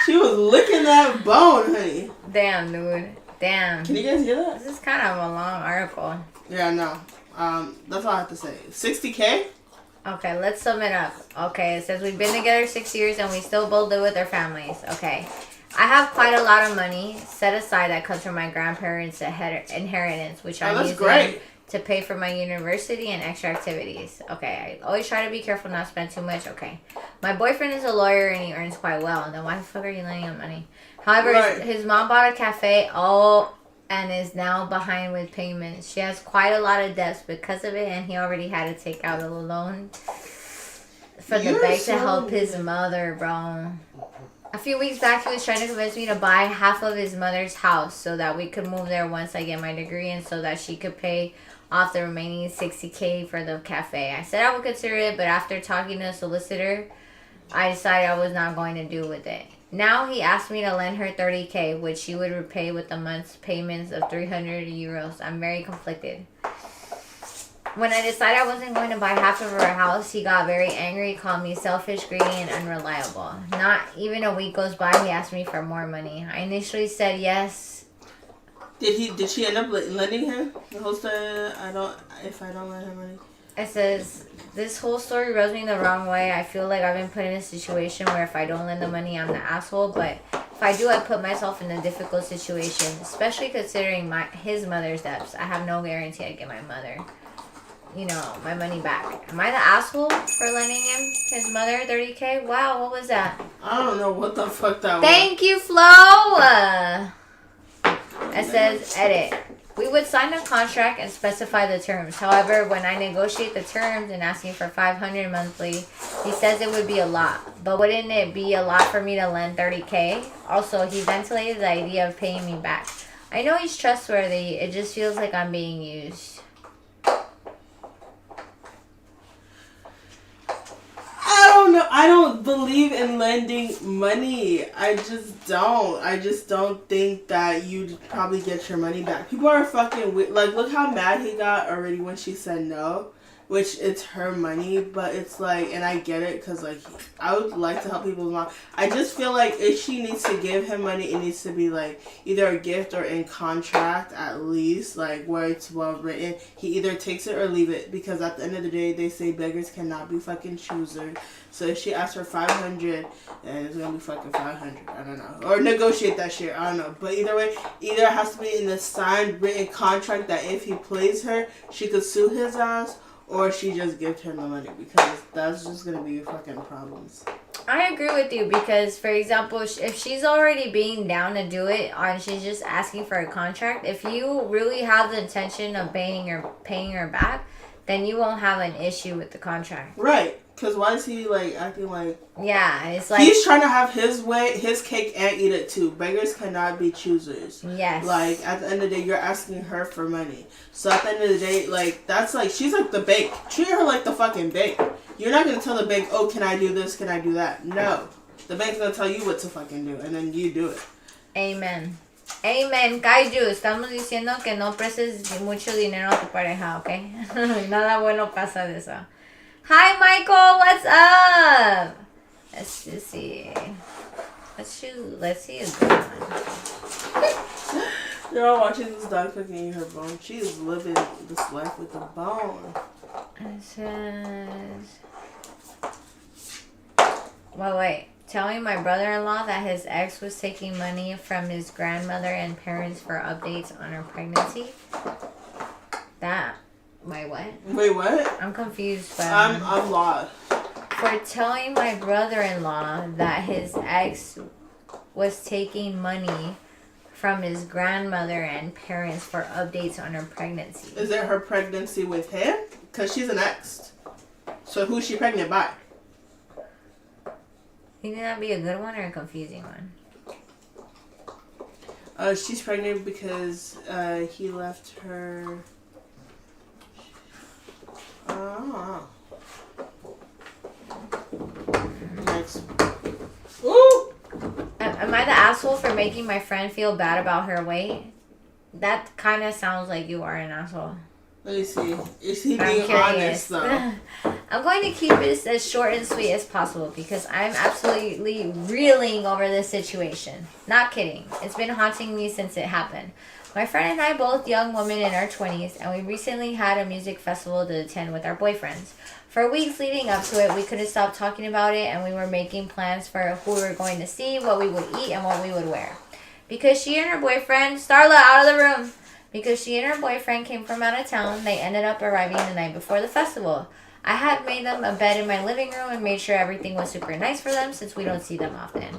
She was licking that bone, honey. Damn, dude. Damn. Can you guys hear that? This is kind of a long article. Yeah, no. That's all I have to say. 60K? Okay, let's sum it up. Okay, it says we've been together 6 years and we still both live with our families. Okay. I have quite a lot of money set aside that comes from my grandparents' inheritance, which I'm using to pay for my university and extra activities. Okay, I always try to be careful not to spend too much. Okay. My boyfriend is a lawyer and he earns quite well. Then why the fuck are you lending him money? However, his mom bought a cafe and is now behind with payments. She has quite a lot of debts because of it, and he already had to take out a loan for the bank to help his mother, bro. A few weeks back, he was trying to convince me to buy half of his mother's house so that we could move there once I get my degree, and so that she could pay off the remaining $60K for the cafe. I said I would consider it, but after talking to a solicitor, I decided I was not going to do with it. Now he asked me to lend her $30K, which she would repay with a month's payments of 300 euros. I'm very conflicted. When I decided I wasn't going to buy half of her house, he got very angry, called me selfish, greedy, and unreliable. Not even a week goes by, he asked me for more money. I initially said yes. Did she end up lending him the whole story? If I don't lend her money. It says, this whole story rubs me the wrong way. I feel like I've been put in a situation where if I don't lend the money, I'm the asshole. But if I do, I put myself in a difficult situation, especially considering his mother's debts. I have no guarantee I get my mother, my money back. Am I the asshole for lending him his mother $30K? Wow, what was that? I don't know what the fuck that was. Thank you, Flo. It says, edit. We would sign a contract and specify the terms. However, when I negotiate the terms and asking for $500 monthly, he says it would be a lot. But wouldn't it be a lot for me to lend $30K? Also, he ventilated the idea of paying me back. I know he's trustworthy. It just feels like I'm being used. I don't know. I don't believe in lending money. I just don't. I just don't think that you'd probably get your money back. People are fucking weird. Like, look how mad he got already when she said no. which it's her money, but it's like, and I get it, because like, I would like to help people's mom. I just feel like if she needs to give him money, it needs to be like either a gift or in contract at least, like where it's well written. He either takes it or leave it, because at the end of the day, they say beggars cannot be fucking choosers. So if she asks for 500, then it's gonna be fucking 500. I don't know, or negotiate that shit. I don't know, but either way, either it has to be in a signed written contract that if he plays her, she could sue his ass, or she just gives him the money, because that's just gonna be fucking problems. I agree with you, because, for example, if she's already being down to do it, and she's just asking for a contract, if you really have the intention of paying her back, then you won't have an issue with the contract. Right. Because why is he, like, acting like... Yeah, it's like... He's trying to have his way, his cake, and eat it, too. Beggars cannot be choosers. Yes. Like, at the end of the day, you're asking her for money. So, at the end of the day, like, that's like... She's like the bank. Treat her like the fucking bank. You're not going to tell the bank, oh, can I do this? Can I do that? No. The bank's going to tell you what to fucking do, and then you do it. Amen. Amen, Kaiju. Estamos diciendo que no prestes mucho dinero a tu pareja, ¿ok? Nada bueno pasa de eso. Hi, Michael. What's up? Let's just see. Let's see a good one. You're all watching this dog cooking her bone. She is living this life with a bone. It says... Wait. Telling my brother-in-law that his ex was taking money from his grandmother and parents for updates on her pregnancy. Wait, what? Wait, what? I'm confused, but... I'm lost. For telling my brother-in-law that his ex was taking money from his grandmother and parents for updates on her pregnancy. Is it her pregnancy with him? Because she's an ex. So who's she pregnant by? You think that'd be a good one or a confusing one? She's pregnant because he left her... Next. Ooh! Am I the asshole for making my friend feel bad about her weight? That kind of sounds like you are an asshole. Let me see. Is he being honest, though? I'm going to keep this as short and sweet as possible because I'm absolutely reeling over this situation. Not kidding. It's been haunting me since it happened. My friend and I, both young women in our 20s, and we recently had a music festival to attend with our boyfriends. For weeks leading up to it, we couldn't stop talking about it, and we were making plans for who we were going to see, what we would eat, and what we would wear. Because she and her boyfriend... Starla, out of the room! Because she and her boyfriend came from out of town, they ended up arriving the night before the festival. I had made them a bed in my living room and made sure everything was super nice for them since we don't see them often.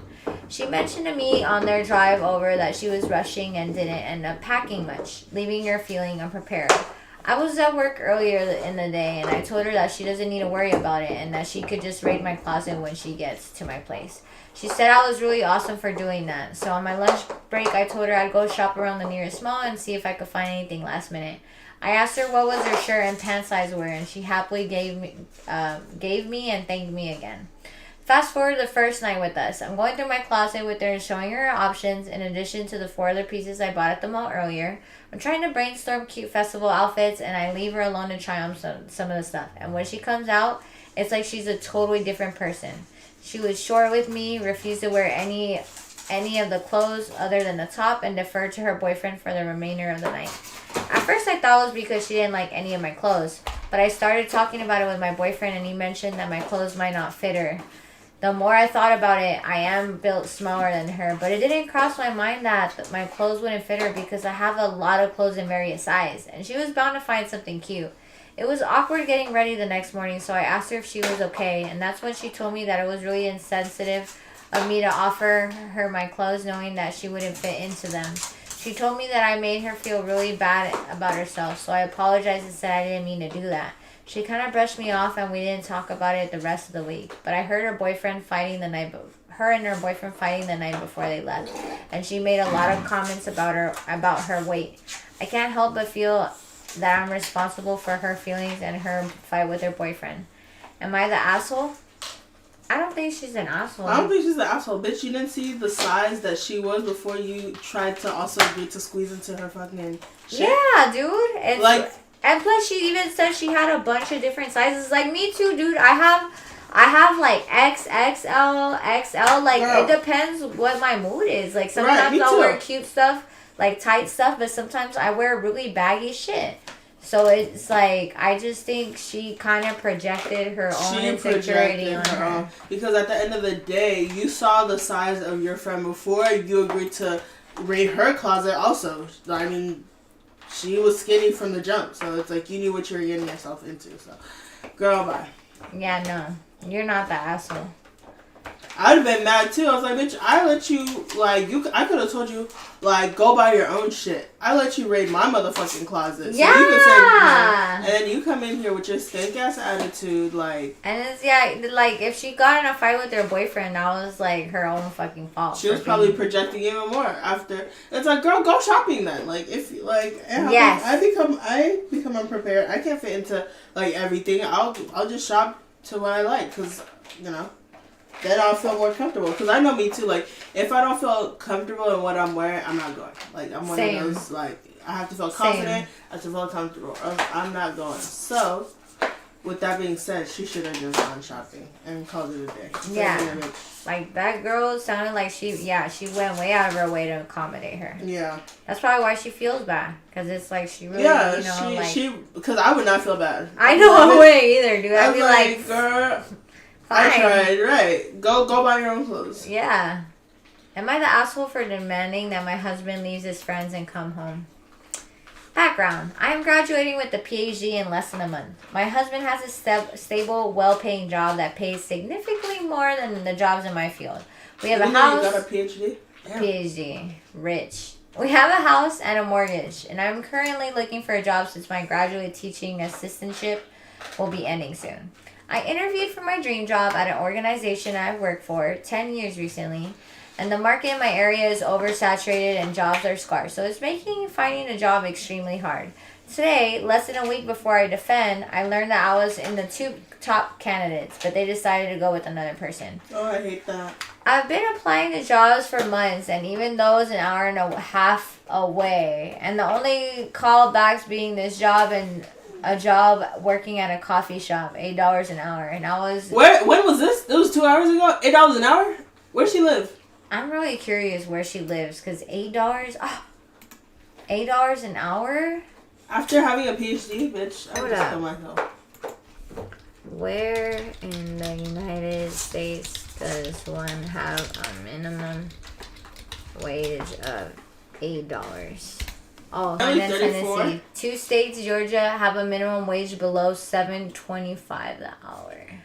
She mentioned to me on their drive over that she was rushing and didn't end up packing much, leaving her feeling unprepared. I was at work earlier in the day and I told her that she doesn't need to worry about it and that she could just raid my closet when she gets to my place. She said I was really awesome for doing that. So on my lunch break, I told her I'd go shop around the nearest mall and see if I could find anything last minute. I asked her what was her shirt and pant size were, and she happily gave me and thanked me again. Fast forward to the first night with us. I'm going through my closet with her and showing her options in addition to the 4 other pieces I bought at the mall earlier. I'm trying to brainstorm cute festival outfits, and I leave her alone to try on some of the stuff. And when she comes out, it's like she's a totally different person. She was short with me, refused to wear any of the clothes other than the top, and deferred to her boyfriend for the remainder of the night. At first I thought it was because she didn't like any of my clothes, but I started talking about it with my boyfriend and he mentioned that my clothes might not fit her. The more I thought about it, I am built smaller than her, but it didn't cross my mind that my clothes wouldn't fit her because I have a lot of clothes in various sizes, and she was bound to find something cute. It was awkward getting ready the next morning, so I asked her if she was okay, and that's when she told me that it was really insensitive of me to offer her my clothes knowing that she wouldn't fit into them. She told me that I made her feel really bad about herself, so I apologized and said I didn't mean to do that. She kind of brushed me off and we didn't talk about it the rest of the week, but I heard her and her boyfriend fighting the night before they left, and she made a lot of comments about her weight. I can't help but feel that I'm responsible for her feelings and her fight with her boyfriend. Am I the asshole? I don't think she's an asshole. I don't think she's an asshole. Bitch, you didn't see the size that she was before you tried to also agree to squeeze into her fucking shit? Yeah, dude. It's like, And plus, she even said she had a bunch of different sizes. Like, me too, dude. I have like XXL, XL. Like, Girl. it depends what my mood is. Like, sometimes me I'll too. wear cute stuff, like tight stuff, but sometimes I wear really baggy shit. So it's like, I just think she kind of projected her own insecurity on her. Because at the end of the day, you saw the size of your friend before you agreed to raid her closet also. I mean, she was skinny from the jump, so it's like you knew what you were getting yourself into. So, girl, bye. Yeah, no. You're not the asshole. I'd have been mad too. I was like, bitch, I let you, like, I could have told you, like, go buy your own shit. I let you raid my motherfucking closet. So yeah. You could say, no. And then you come in here with your stank ass attitude, like. And it's, yeah, like, if she got in a fight with her boyfriend, that was, like, her own fucking fault. She was probably projecting even more after. It's like, girl, go shopping then. Like, if, like, yes. I become unprepared. I can't fit into, like, everything. I'll just shop to what I like, because, you know. Then I'll feel more comfortable. Because I know me too. Like, if I don't feel comfortable in what I'm wearing, I'm not going. Like, I'm one of those, like, I have to feel confident. I have to feel comfortable. Or I'm not going. So, with that being said, she should have just gone shopping and called it a day. Yeah. Like, that girl sounded like she went way out of her way to accommodate her. Yeah. That's probably why she feels bad. Because it's like she really, because I would not feel bad. I know I wouldn't either, dude. I'd be like, girl. Fine. I tried, right. Go buy your own clothes. Yeah. Am I the asshole for demanding that my husband leaves his friends and come home? Background. I am graduating with a PhD in less than a month. My husband has a stable, well-paying job that pays significantly more than the jobs in my field. We have a house. You got a PhD? Damn. PhD. Rich. We have a house and a mortgage, and I'm currently looking for a job since my graduate teaching assistantship will be ending soon. I interviewed for my dream job at an organization I've worked for 10 years recently, and the market in my area is oversaturated and jobs are scarce, so it's making finding a job extremely hard. Today, less than a week before I defend, I learned that I was in the 2 top candidates, but they decided to go with another person. Oh, I hate that. I've been applying to jobs for months, and even those an hour and a half away, and the only callbacks being this job and a job working at a coffee shop, $8 an hour, and I was. When was this? It was 2 hours ago. $8 an hour. Where she live? I'm really curious where she lives, cause $8. Oh, $8 an hour. After having a PhD, bitch, I would just kill myself. Where in the United States does one have a minimum wage of $8? Oh, and then Tennessee. 2 states, Georgia, have a minimum wage below $7.25 an hour.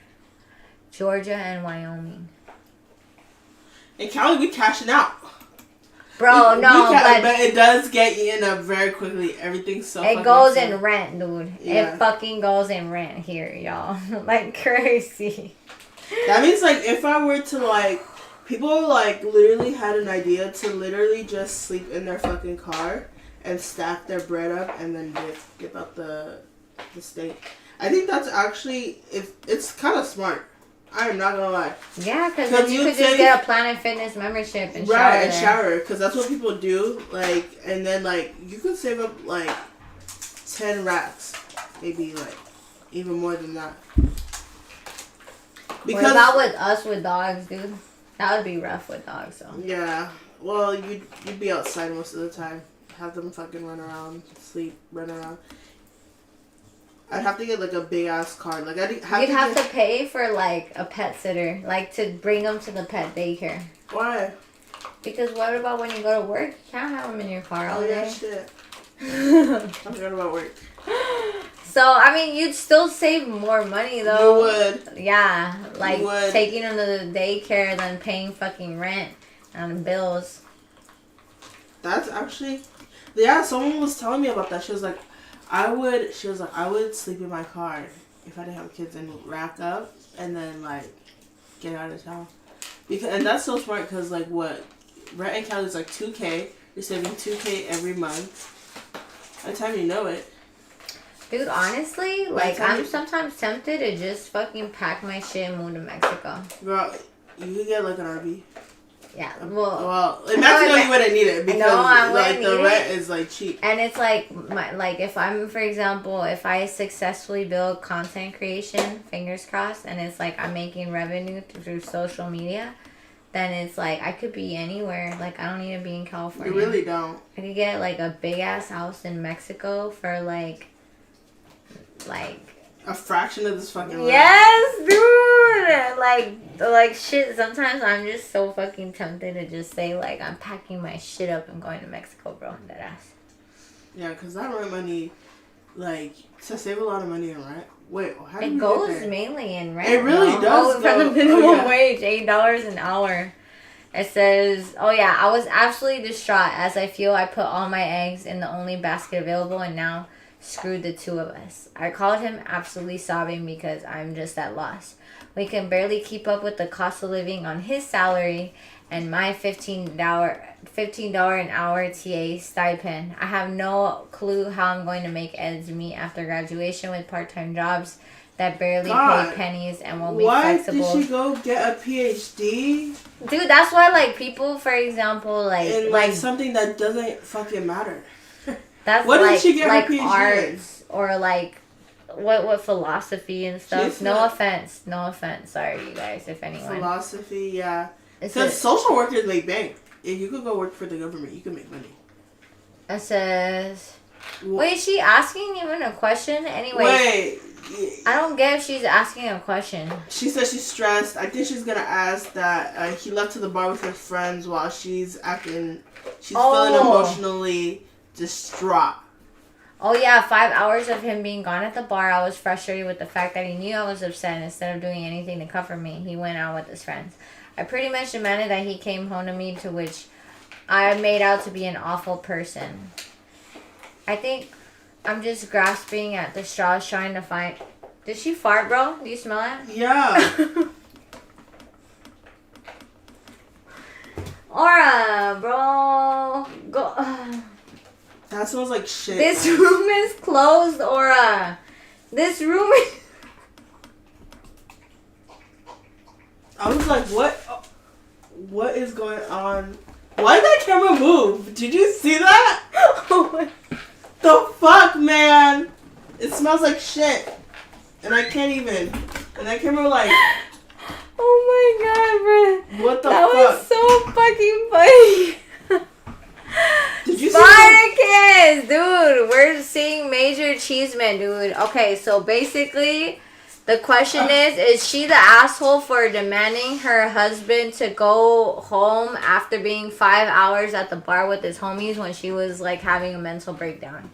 Georgia and Wyoming. In Cali, we cashing out. Bro, but it does get eaten up very quickly. Everything's so. It goes in rent, dude. Yeah. It fucking goes in rent here, y'all. Like crazy. That means like if I were to like, people like literally had an idea to literally just sleep in their fucking car and stack their bread up and then give out the state. I think that's actually it's kind of smart. I am not gonna lie. Yeah, because then you could just get a Planet Fitness membership and shower. Right, and shower, because that's what people do. Like, and then like you could save up like 10 racks, maybe like even more than that. Because what about with us with dogs, dude? That would be rough with dogs, though. Yeah, well, you'd be outside most of the time. Have them fucking run around, sleep, run around. I'd have to get like a big ass card. Like you'd have to pay for like a pet sitter, like to bring them to the pet daycare. Why? Because what about when you go to work? You can't have them in your car all day. Yeah, shit. I forgot about work. So I mean, you'd still save more money though. You would. Yeah, like taking them to the daycare than paying fucking rent and bills. That's actually, yeah. Someone was telling me about that. She was like, I would sleep in my car if I didn't have kids and rack up and then like get out of town. And that's so smart because like what rent in Cali is like $2,000. You're saving $2,000 every month. By the time you know it. Dude, honestly, like I'm sometimes tempted to just fucking pack my shit and move to Mexico. Girl, you could get like an RV. Yeah, well, in Mexico you wouldn't need it because like the rent is like cheap. And it's like if I'm, for example, if I successfully build content creation, fingers crossed, and it's like I'm making revenue through social media, then it's like I could be anywhere. Like I don't need to be in California. You really don't. I could get like a big ass house in Mexico for like a fraction of this fucking rent. Yes, dude. Like shit. Sometimes I'm just so fucking tempted to just say like I'm packing my shit up and going to Mexico, bro. That ass. Yeah, cause that rent money, like to save a lot of money in rent. Wait, how do you It goes mainly in rent. It really does. For the minimum wage, $8 an hour. It says, "Oh yeah, I was absolutely distraught as I feel I put all my eggs in the only basket available, and now." Screwed the two of us. I called him absolutely sobbing because I'm just at loss. We can barely keep up with the cost of living on his salary and my $15 an hour TA stipend. I have no clue how I'm going to make ends meet after graduation with part-time jobs that barely pay pennies and won't be flexible. Why did she go get a PhD? Dude, that's why like people, for example, like something that doesn't fucking matter. That's what like, did she get like her PhD arts in? Or like what philosophy and stuff. No offense. Sorry, you guys, if anyone. Philosophy, yeah. Because social workers make bank. If you could go work for the government, you could make money. It says... Wait, is she asking even a question? Anyway. Wait. I don't get if she's asking a question. She says she's stressed. I think she's going to ask that he left to the bar with her friends while she's feeling emotionally distraught. Oh yeah, 5 hours of him being gone at the bar. I was frustrated with the fact that he knew I was upset. Instead of doing anything to comfort me, he went out with his friends. I pretty much demanded that he came home to me, to which I made out to be an awful person. I think I'm just grasping at the straws trying to find... Did she fart, bro? Do you smell it? Yeah. Aura, bro. Go... That smells like shit. This room is closed, Aura. This room is... I was like, what is going on? Why did that camera move? Did you see that? Oh my... The fuck, man? It smells like shit. And I can't even. And that camera like... Oh my god, bro. What the fuck? That was so fucking funny. Did you Spartacus, dude, we're seeing Major Cheeseman, dude. Okay, so basically, the question is she the asshole for demanding her husband to go home after being 5 hours at the bar with his homies when she was like having a mental breakdown?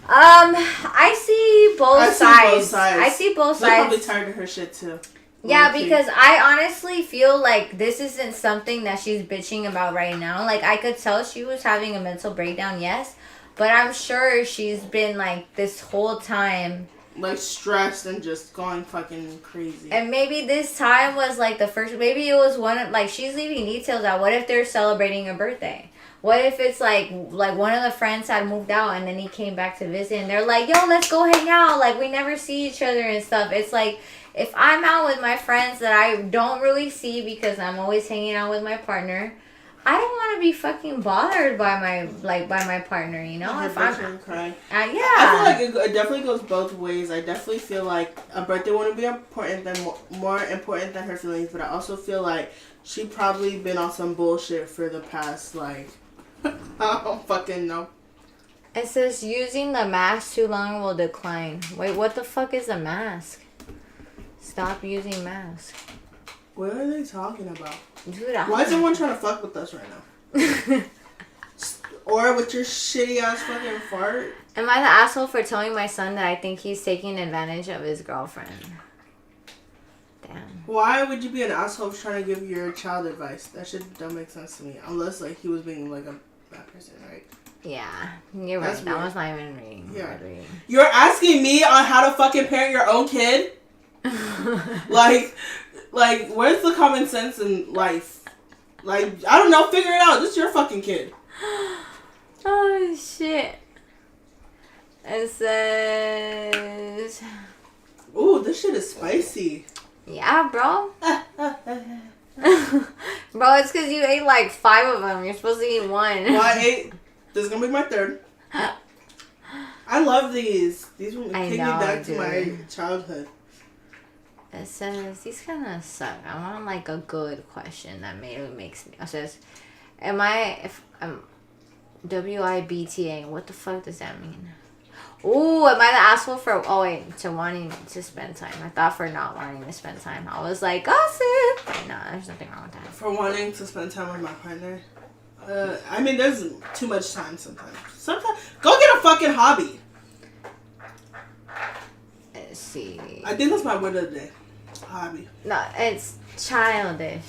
I see both sides. I see both sides. They're probably tired of her shit too. Yeah, because I honestly feel like this isn't something that she's bitching about right now. Like, I could tell she was having a mental breakdown, yes. But I'm sure she's been, like, this whole time... Like, stressed and just going fucking crazy. And maybe this time was, like, the first... Maybe it was one of... Like, she's leaving details out. What if they're celebrating a birthday? What if it's, like one of the friends had moved out and then he came back to visit and they're like, yo, let's go hang out. Like, we never see each other and stuff. It's like... If I'm out with my friends that I don't really see because I'm always hanging out with my partner, I don't want to be fucking bothered by my partner, you know? If I'm crying. Yeah. I feel like it definitely goes both ways. I definitely feel like a birthday wouldn't be more important than her feelings, but I also feel like she probably been on some bullshit for the past I don't fucking know. It says using the mask too long will decline. Wait, what the fuck is a mask? Stop using masks. What are they talking about? Dude, why is everyone trying to fuck with us right now? Or with your shitty ass fucking fart? Am I the asshole for telling my son that I think he's taking advantage of his girlfriend? Damn. Why would you be an asshole for trying to give your child advice? That shit don't make sense to me. Unless he was being a bad person, right? Yeah, you're right. That was not even reading. Yeah. You're asking me on how to fucking parent your own kid? like where's the common sense in life? I don't know, figure it out. This is your fucking kid. Oh shit. It says, ooh, this shit is spicy. Yeah, bro. Bro, it's because you ate like 5 of them. You're supposed to eat one. Well, I ate. This is gonna be my third. I love these. These will take me back to my childhood. It says, these kind of suck. I want like a good question that maybe makes me. It says, WIBTA, what the fuck does that mean? Ooh, am I the asshole for, to wanting to spend time? I thought for not wanting to spend time. I was like, gossip. No, there's nothing wrong with that. For wanting to spend time with my partner? I mean, there's too much time sometimes. Go get a fucking hobby. Let's see. I think that's my word of the day. Hobby. No, it's childish.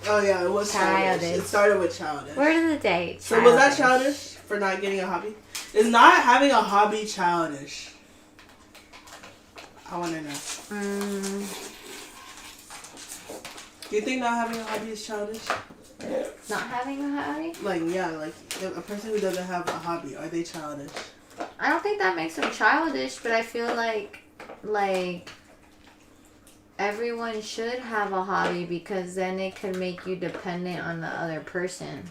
Oh yeah, it was childish. It started with childish. Word of the day. Childish. So was that childish for not getting a hobby? Is not having a hobby childish? I want to know. Do you think not having a hobby is childish? Not having a hobby? Like, yeah, like a person who doesn't have a hobby, are they childish? I don't think that makes them childish, but I feel like everyone should have a hobby because then it could make you dependent on the other person.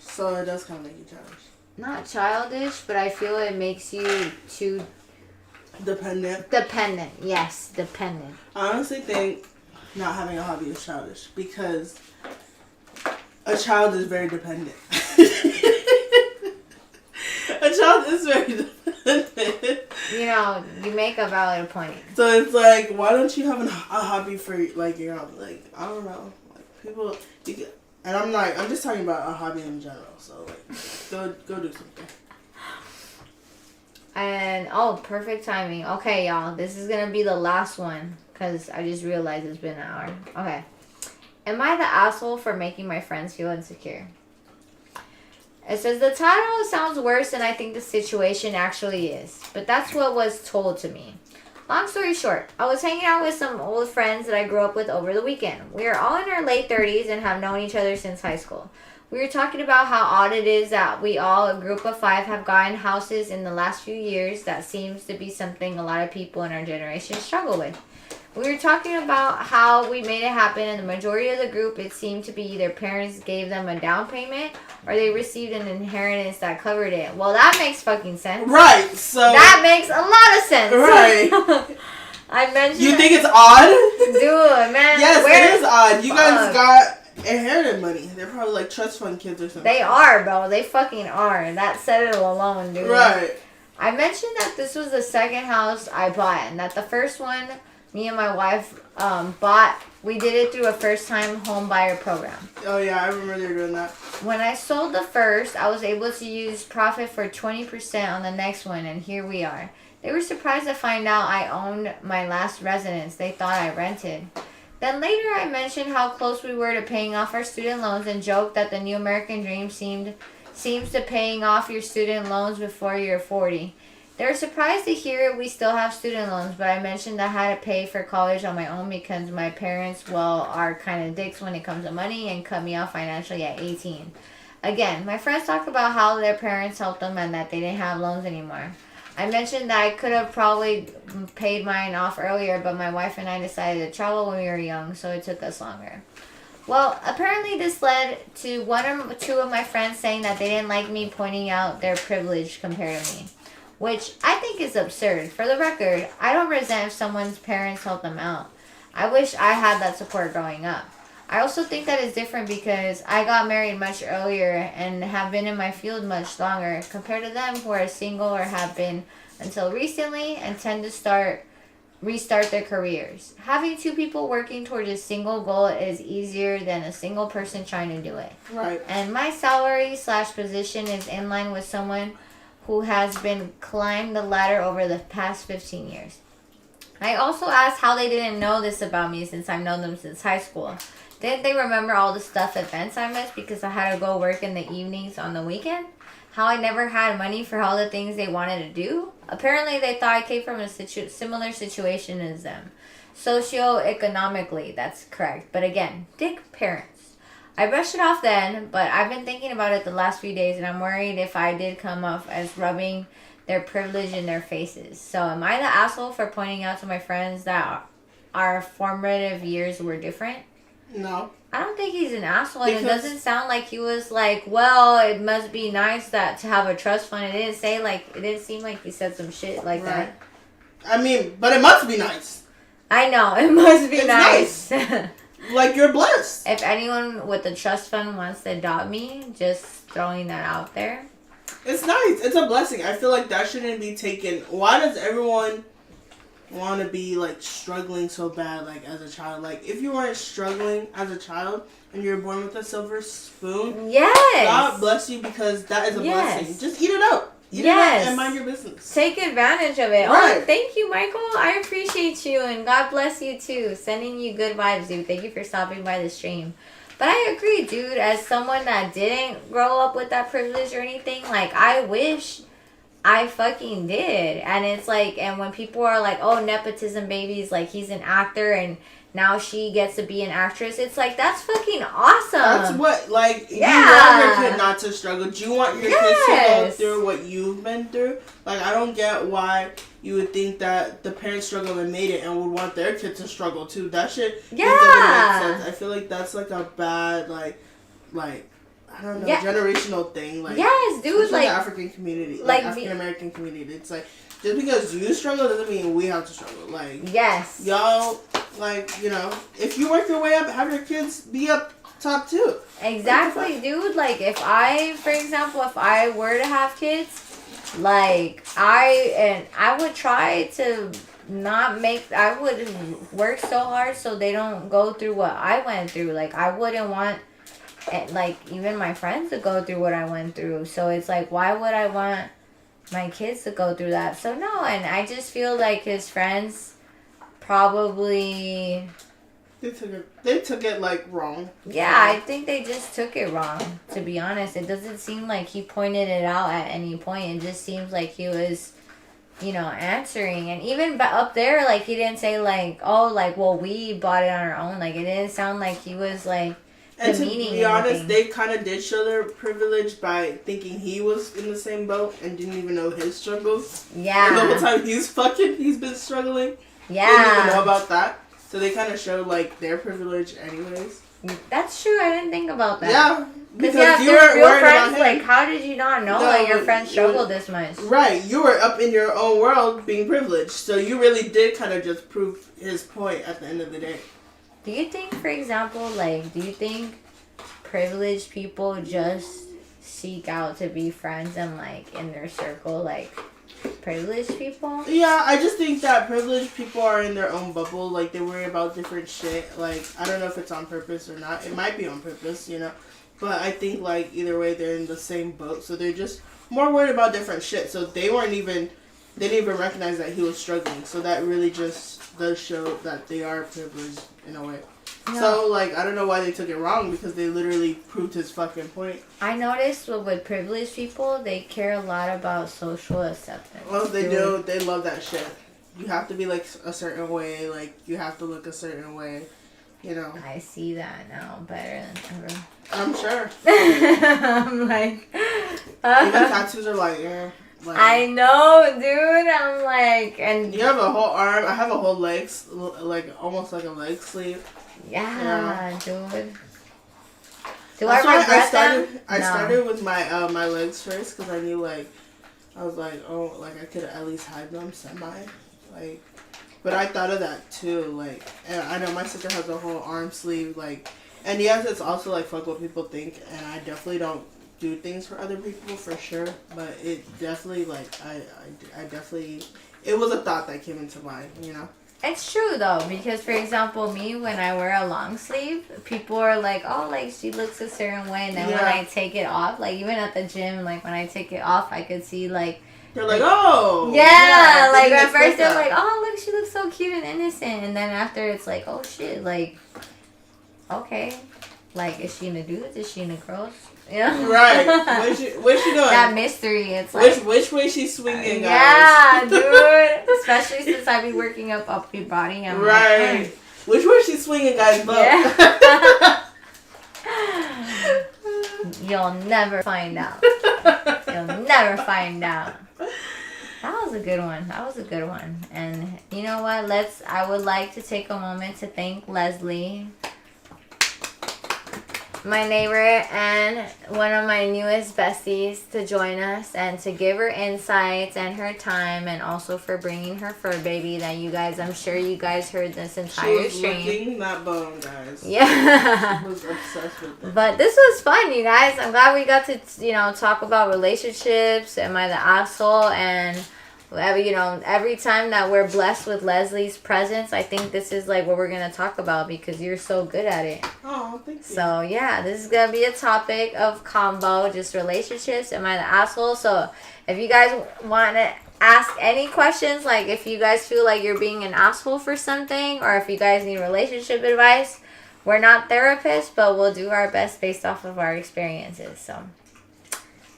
So it does kind of make you childish. Not childish, but I feel it makes you too... Dependent? Dependent, yes, dependent. I honestly think not having a hobby is childish because a child is very dependent. A child is very dependent. You know, you make a valid point. So it's like, why don't you have a hobby for like your own? Like, I don't know, like people. And I'm just talking about a hobby in general. So like, go do something. And perfect timing. Okay, y'all, this is gonna be the last one because I just realized it's been an hour. Okay, am I the asshole for making my friends feel insecure? It says, the title sounds worse than I think the situation actually is, but that's what was told to me. Long story short, I was hanging out with some old friends that I grew up with over the weekend. We are all in our late 30s and have known each other since high school. We were talking about how odd it is that we all, a group of 5, have gotten houses in the last few years. That seems to be something a lot of people in our generation struggle with. We were talking about how we made it happen, and the majority of the group, it seemed to be their parents gave them a down payment or they received an inheritance that covered it. Well, that makes fucking sense. Right, so... That makes a lot of sense. Right. I mentioned... You think it's odd? Dude, man. Yes, it is odd. You guys got inherited money. They're probably like trust fund kids or something. They are, bro. They fucking are. That said it alone, dude. Right. I mentioned that this was the second house I bought, and that the first one... me and my wife bought. We did it through a first-time home buyer program. Oh, yeah. I remember they were doing that. When I sold the first, I was able to use profit for 20% on the next one, and here we are. They were surprised to find out I owned my last residence. They thought I rented. Then later I mentioned how close we were to paying off our student loans and joked that the new American dream seems to paying off your student loans before you're 40. They were surprised to hear we still have student loans, but I mentioned I had to pay for college on my own because my parents, are kind of dicks when it comes to money and cut me off financially at 18. Again, my friends talk about how their parents helped them and that they didn't have loans anymore. I mentioned that I could have probably paid mine off earlier, but my wife and I decided to travel when we were young, so it took us longer. Well, apparently this led to one or two of my friends saying that they didn't like me pointing out their privilege compared to me, which I think is absurd. For the record, I don't resent if someone's parents help them out. I wish I had that support growing up. I also think that it's different because I got married much earlier and have been in my field much longer compared to them who are single or have been until recently and tend to restart their careers. Having 2 people working towards a single goal is easier than a single person trying to do it. Right. And my salary/position is in line with someone who has been climbed the ladder over the past 15 years. I also asked how they didn't know this about me since I've known them since high school. Didn't they remember all the events I missed because I had to go work in the evenings on the weekend? How I never had money for all the things they wanted to do? Apparently they thought I came from a similar situation as them. Socioeconomically, that's correct. But again, dick parents. I brushed it off then, but I've been thinking about it the last few days, and I'm worried if I did come off as rubbing their privilege in their faces. So am I the asshole for pointing out to my friends that our formative years were different? No. I don't think he's an asshole. And it doesn't sound like he was like, well, it must be nice that to have a trust fund. It didn't seem like he said some shit like that. I mean, but it must be nice. I know, it must be nice. Like, you're blessed. If anyone with the trust fund wants to adopt me, just throwing that out there. It's nice. It's a blessing. I feel like that shouldn't be taken. Why does everyone want to be, like, struggling so bad, like, as a child? Like, if you weren't struggling as a child and you're born with a silver spoon, yes, God bless you, because that is a blessing. Just eat it up. Eat it up and mind your business. Take advantage of it. Right. Oh, thank you, Michael. I appreciate you, and God bless you, too. Sending you good vibes, dude. Thank you for stopping by the stream. But I agree, dude. As someone that didn't grow up with that privilege or anything, like, I wish I fucking did. And it's like, and when people are like, oh, nepotism babies, like, he's an actor and now she gets to be an actress, it's like, that's fucking awesome. That's what, like, you want your kid not to struggle. Do you want your kids to go through what you've been through? Like, I don't get why you would think that the parents struggled and made it and would want their kids to struggle too. That shit doesn't make sense. I feel like that's like a bad, like I don't know, generational thing. Like, yes, dude, like the African community, like African American community. It's like, just because you struggle doesn't mean we have to struggle. Like, yes, y'all, like, you know, if you work your way up, have your kids be up top too. Exactly, dude. Like, for example, if I were to have kids, like, I would try to I would work so hard so they don't go through what I went through. Like, I wouldn't want, like, even my friends to go through what I went through. So it's like, why would I want my kids to go through that? So no, and I just feel like his friends probably... They took it like wrong. Yeah, I think they just took it wrong, to be honest. It doesn't seem like he pointed it out at any point. It just seems like he was, answering. And even up there, like, he didn't say, like, oh, like, well, we bought it on our own. Like, it didn't sound like he was, like, and to be honest, they kind of did show their privilege by thinking he was in the same boat and didn't even know his struggles. Yeah. And the whole time he's been struggling. Yeah. They didn't even know about that. So they kind of show, like, their privilege anyways. That's true. I didn't think about that. Yeah. Because you were real friends, like, how did you not know that your friends struggled this much? Right. You were up in your own world being privileged. So you really did kind of just prove his point at the end of the day. Do you think, for example, like, privileged people just seek out to be friends and, like, in their circle, like, privileged people? Yeah, I just think that privileged people are in their own bubble. Like, they worry about different shit. Like, I don't know if it's on purpose or not. It might be on purpose, But I think, like, either way, they're in the same boat. So they're just more worried about different shit. So they didn't even recognize that he was struggling. So that really just does show that they are privileged in a way. No. So, like, I don't know why they took it wrong, because they literally proved his fucking point. I noticed with privileged people, they care a lot about social acceptance. Well, they do. They love that shit. You have to be, like, a certain way. Like, you have to look a certain way. I see that now better than ever. I'm sure. I'm like... Even tattoos are like, like, I know, dude. I'm like... And you have a whole arm. I have a whole leg, like, almost like a leg sleeve. Yeah, dude. That's why I started with my my legs first, because I knew, like, I was like, oh, like, I could at least hide them like, but I thought of that too, like, and I know my sister has a whole arm sleeve, like, and yes, it's also like, fuck what people think, and I definitely don't do things for other people for sure, but it definitely, like, I definitely, it was a thought that came into mind, It's true though, because for example, me, when I wear a long sleeve, people are like, oh, like, she looks a certain way, and then when I take it off, like, even at the gym, like, when I take it off, I could see, like, they're like, oh! Yeah, like, at first they're like, oh, look, she looks so cute and innocent, and then after it's like, oh, shit, like, okay, like, is she in a dudes? Is she in a girls? Right. What's she doing? That mystery. It's like, which way she's swinging, guys? Yeah, dude. Especially since I be working up your body. I'm right. Like, which way she's swinging, guys? Look. Yeah. You'll never find out. You'll never find out. That was a good one. And you know what? I would like to take a moment to thank Leslie my neighbor and one of my newest besties to join us and to give her insights and her time, and also for bringing her fur baby that you guys, I'm sure you guys heard this entire stream. She was licking that bone, guys. Yeah. She was obsessed with it. But this was fun, you guys. I'm glad we got to, talk about relationships. Am I the asshole? And every time that we're blessed with Leslie's presence, I think this is like what we're gonna talk about because you're so good at it. Oh, thank you. So yeah, this is gonna be a topic of combo, just relationships. Am I the asshole? So if you guys want to ask any questions, like if you guys feel like you're being an asshole for something, or if you guys need relationship advice, we're not therapists, but we'll do our best based off of our experiences. So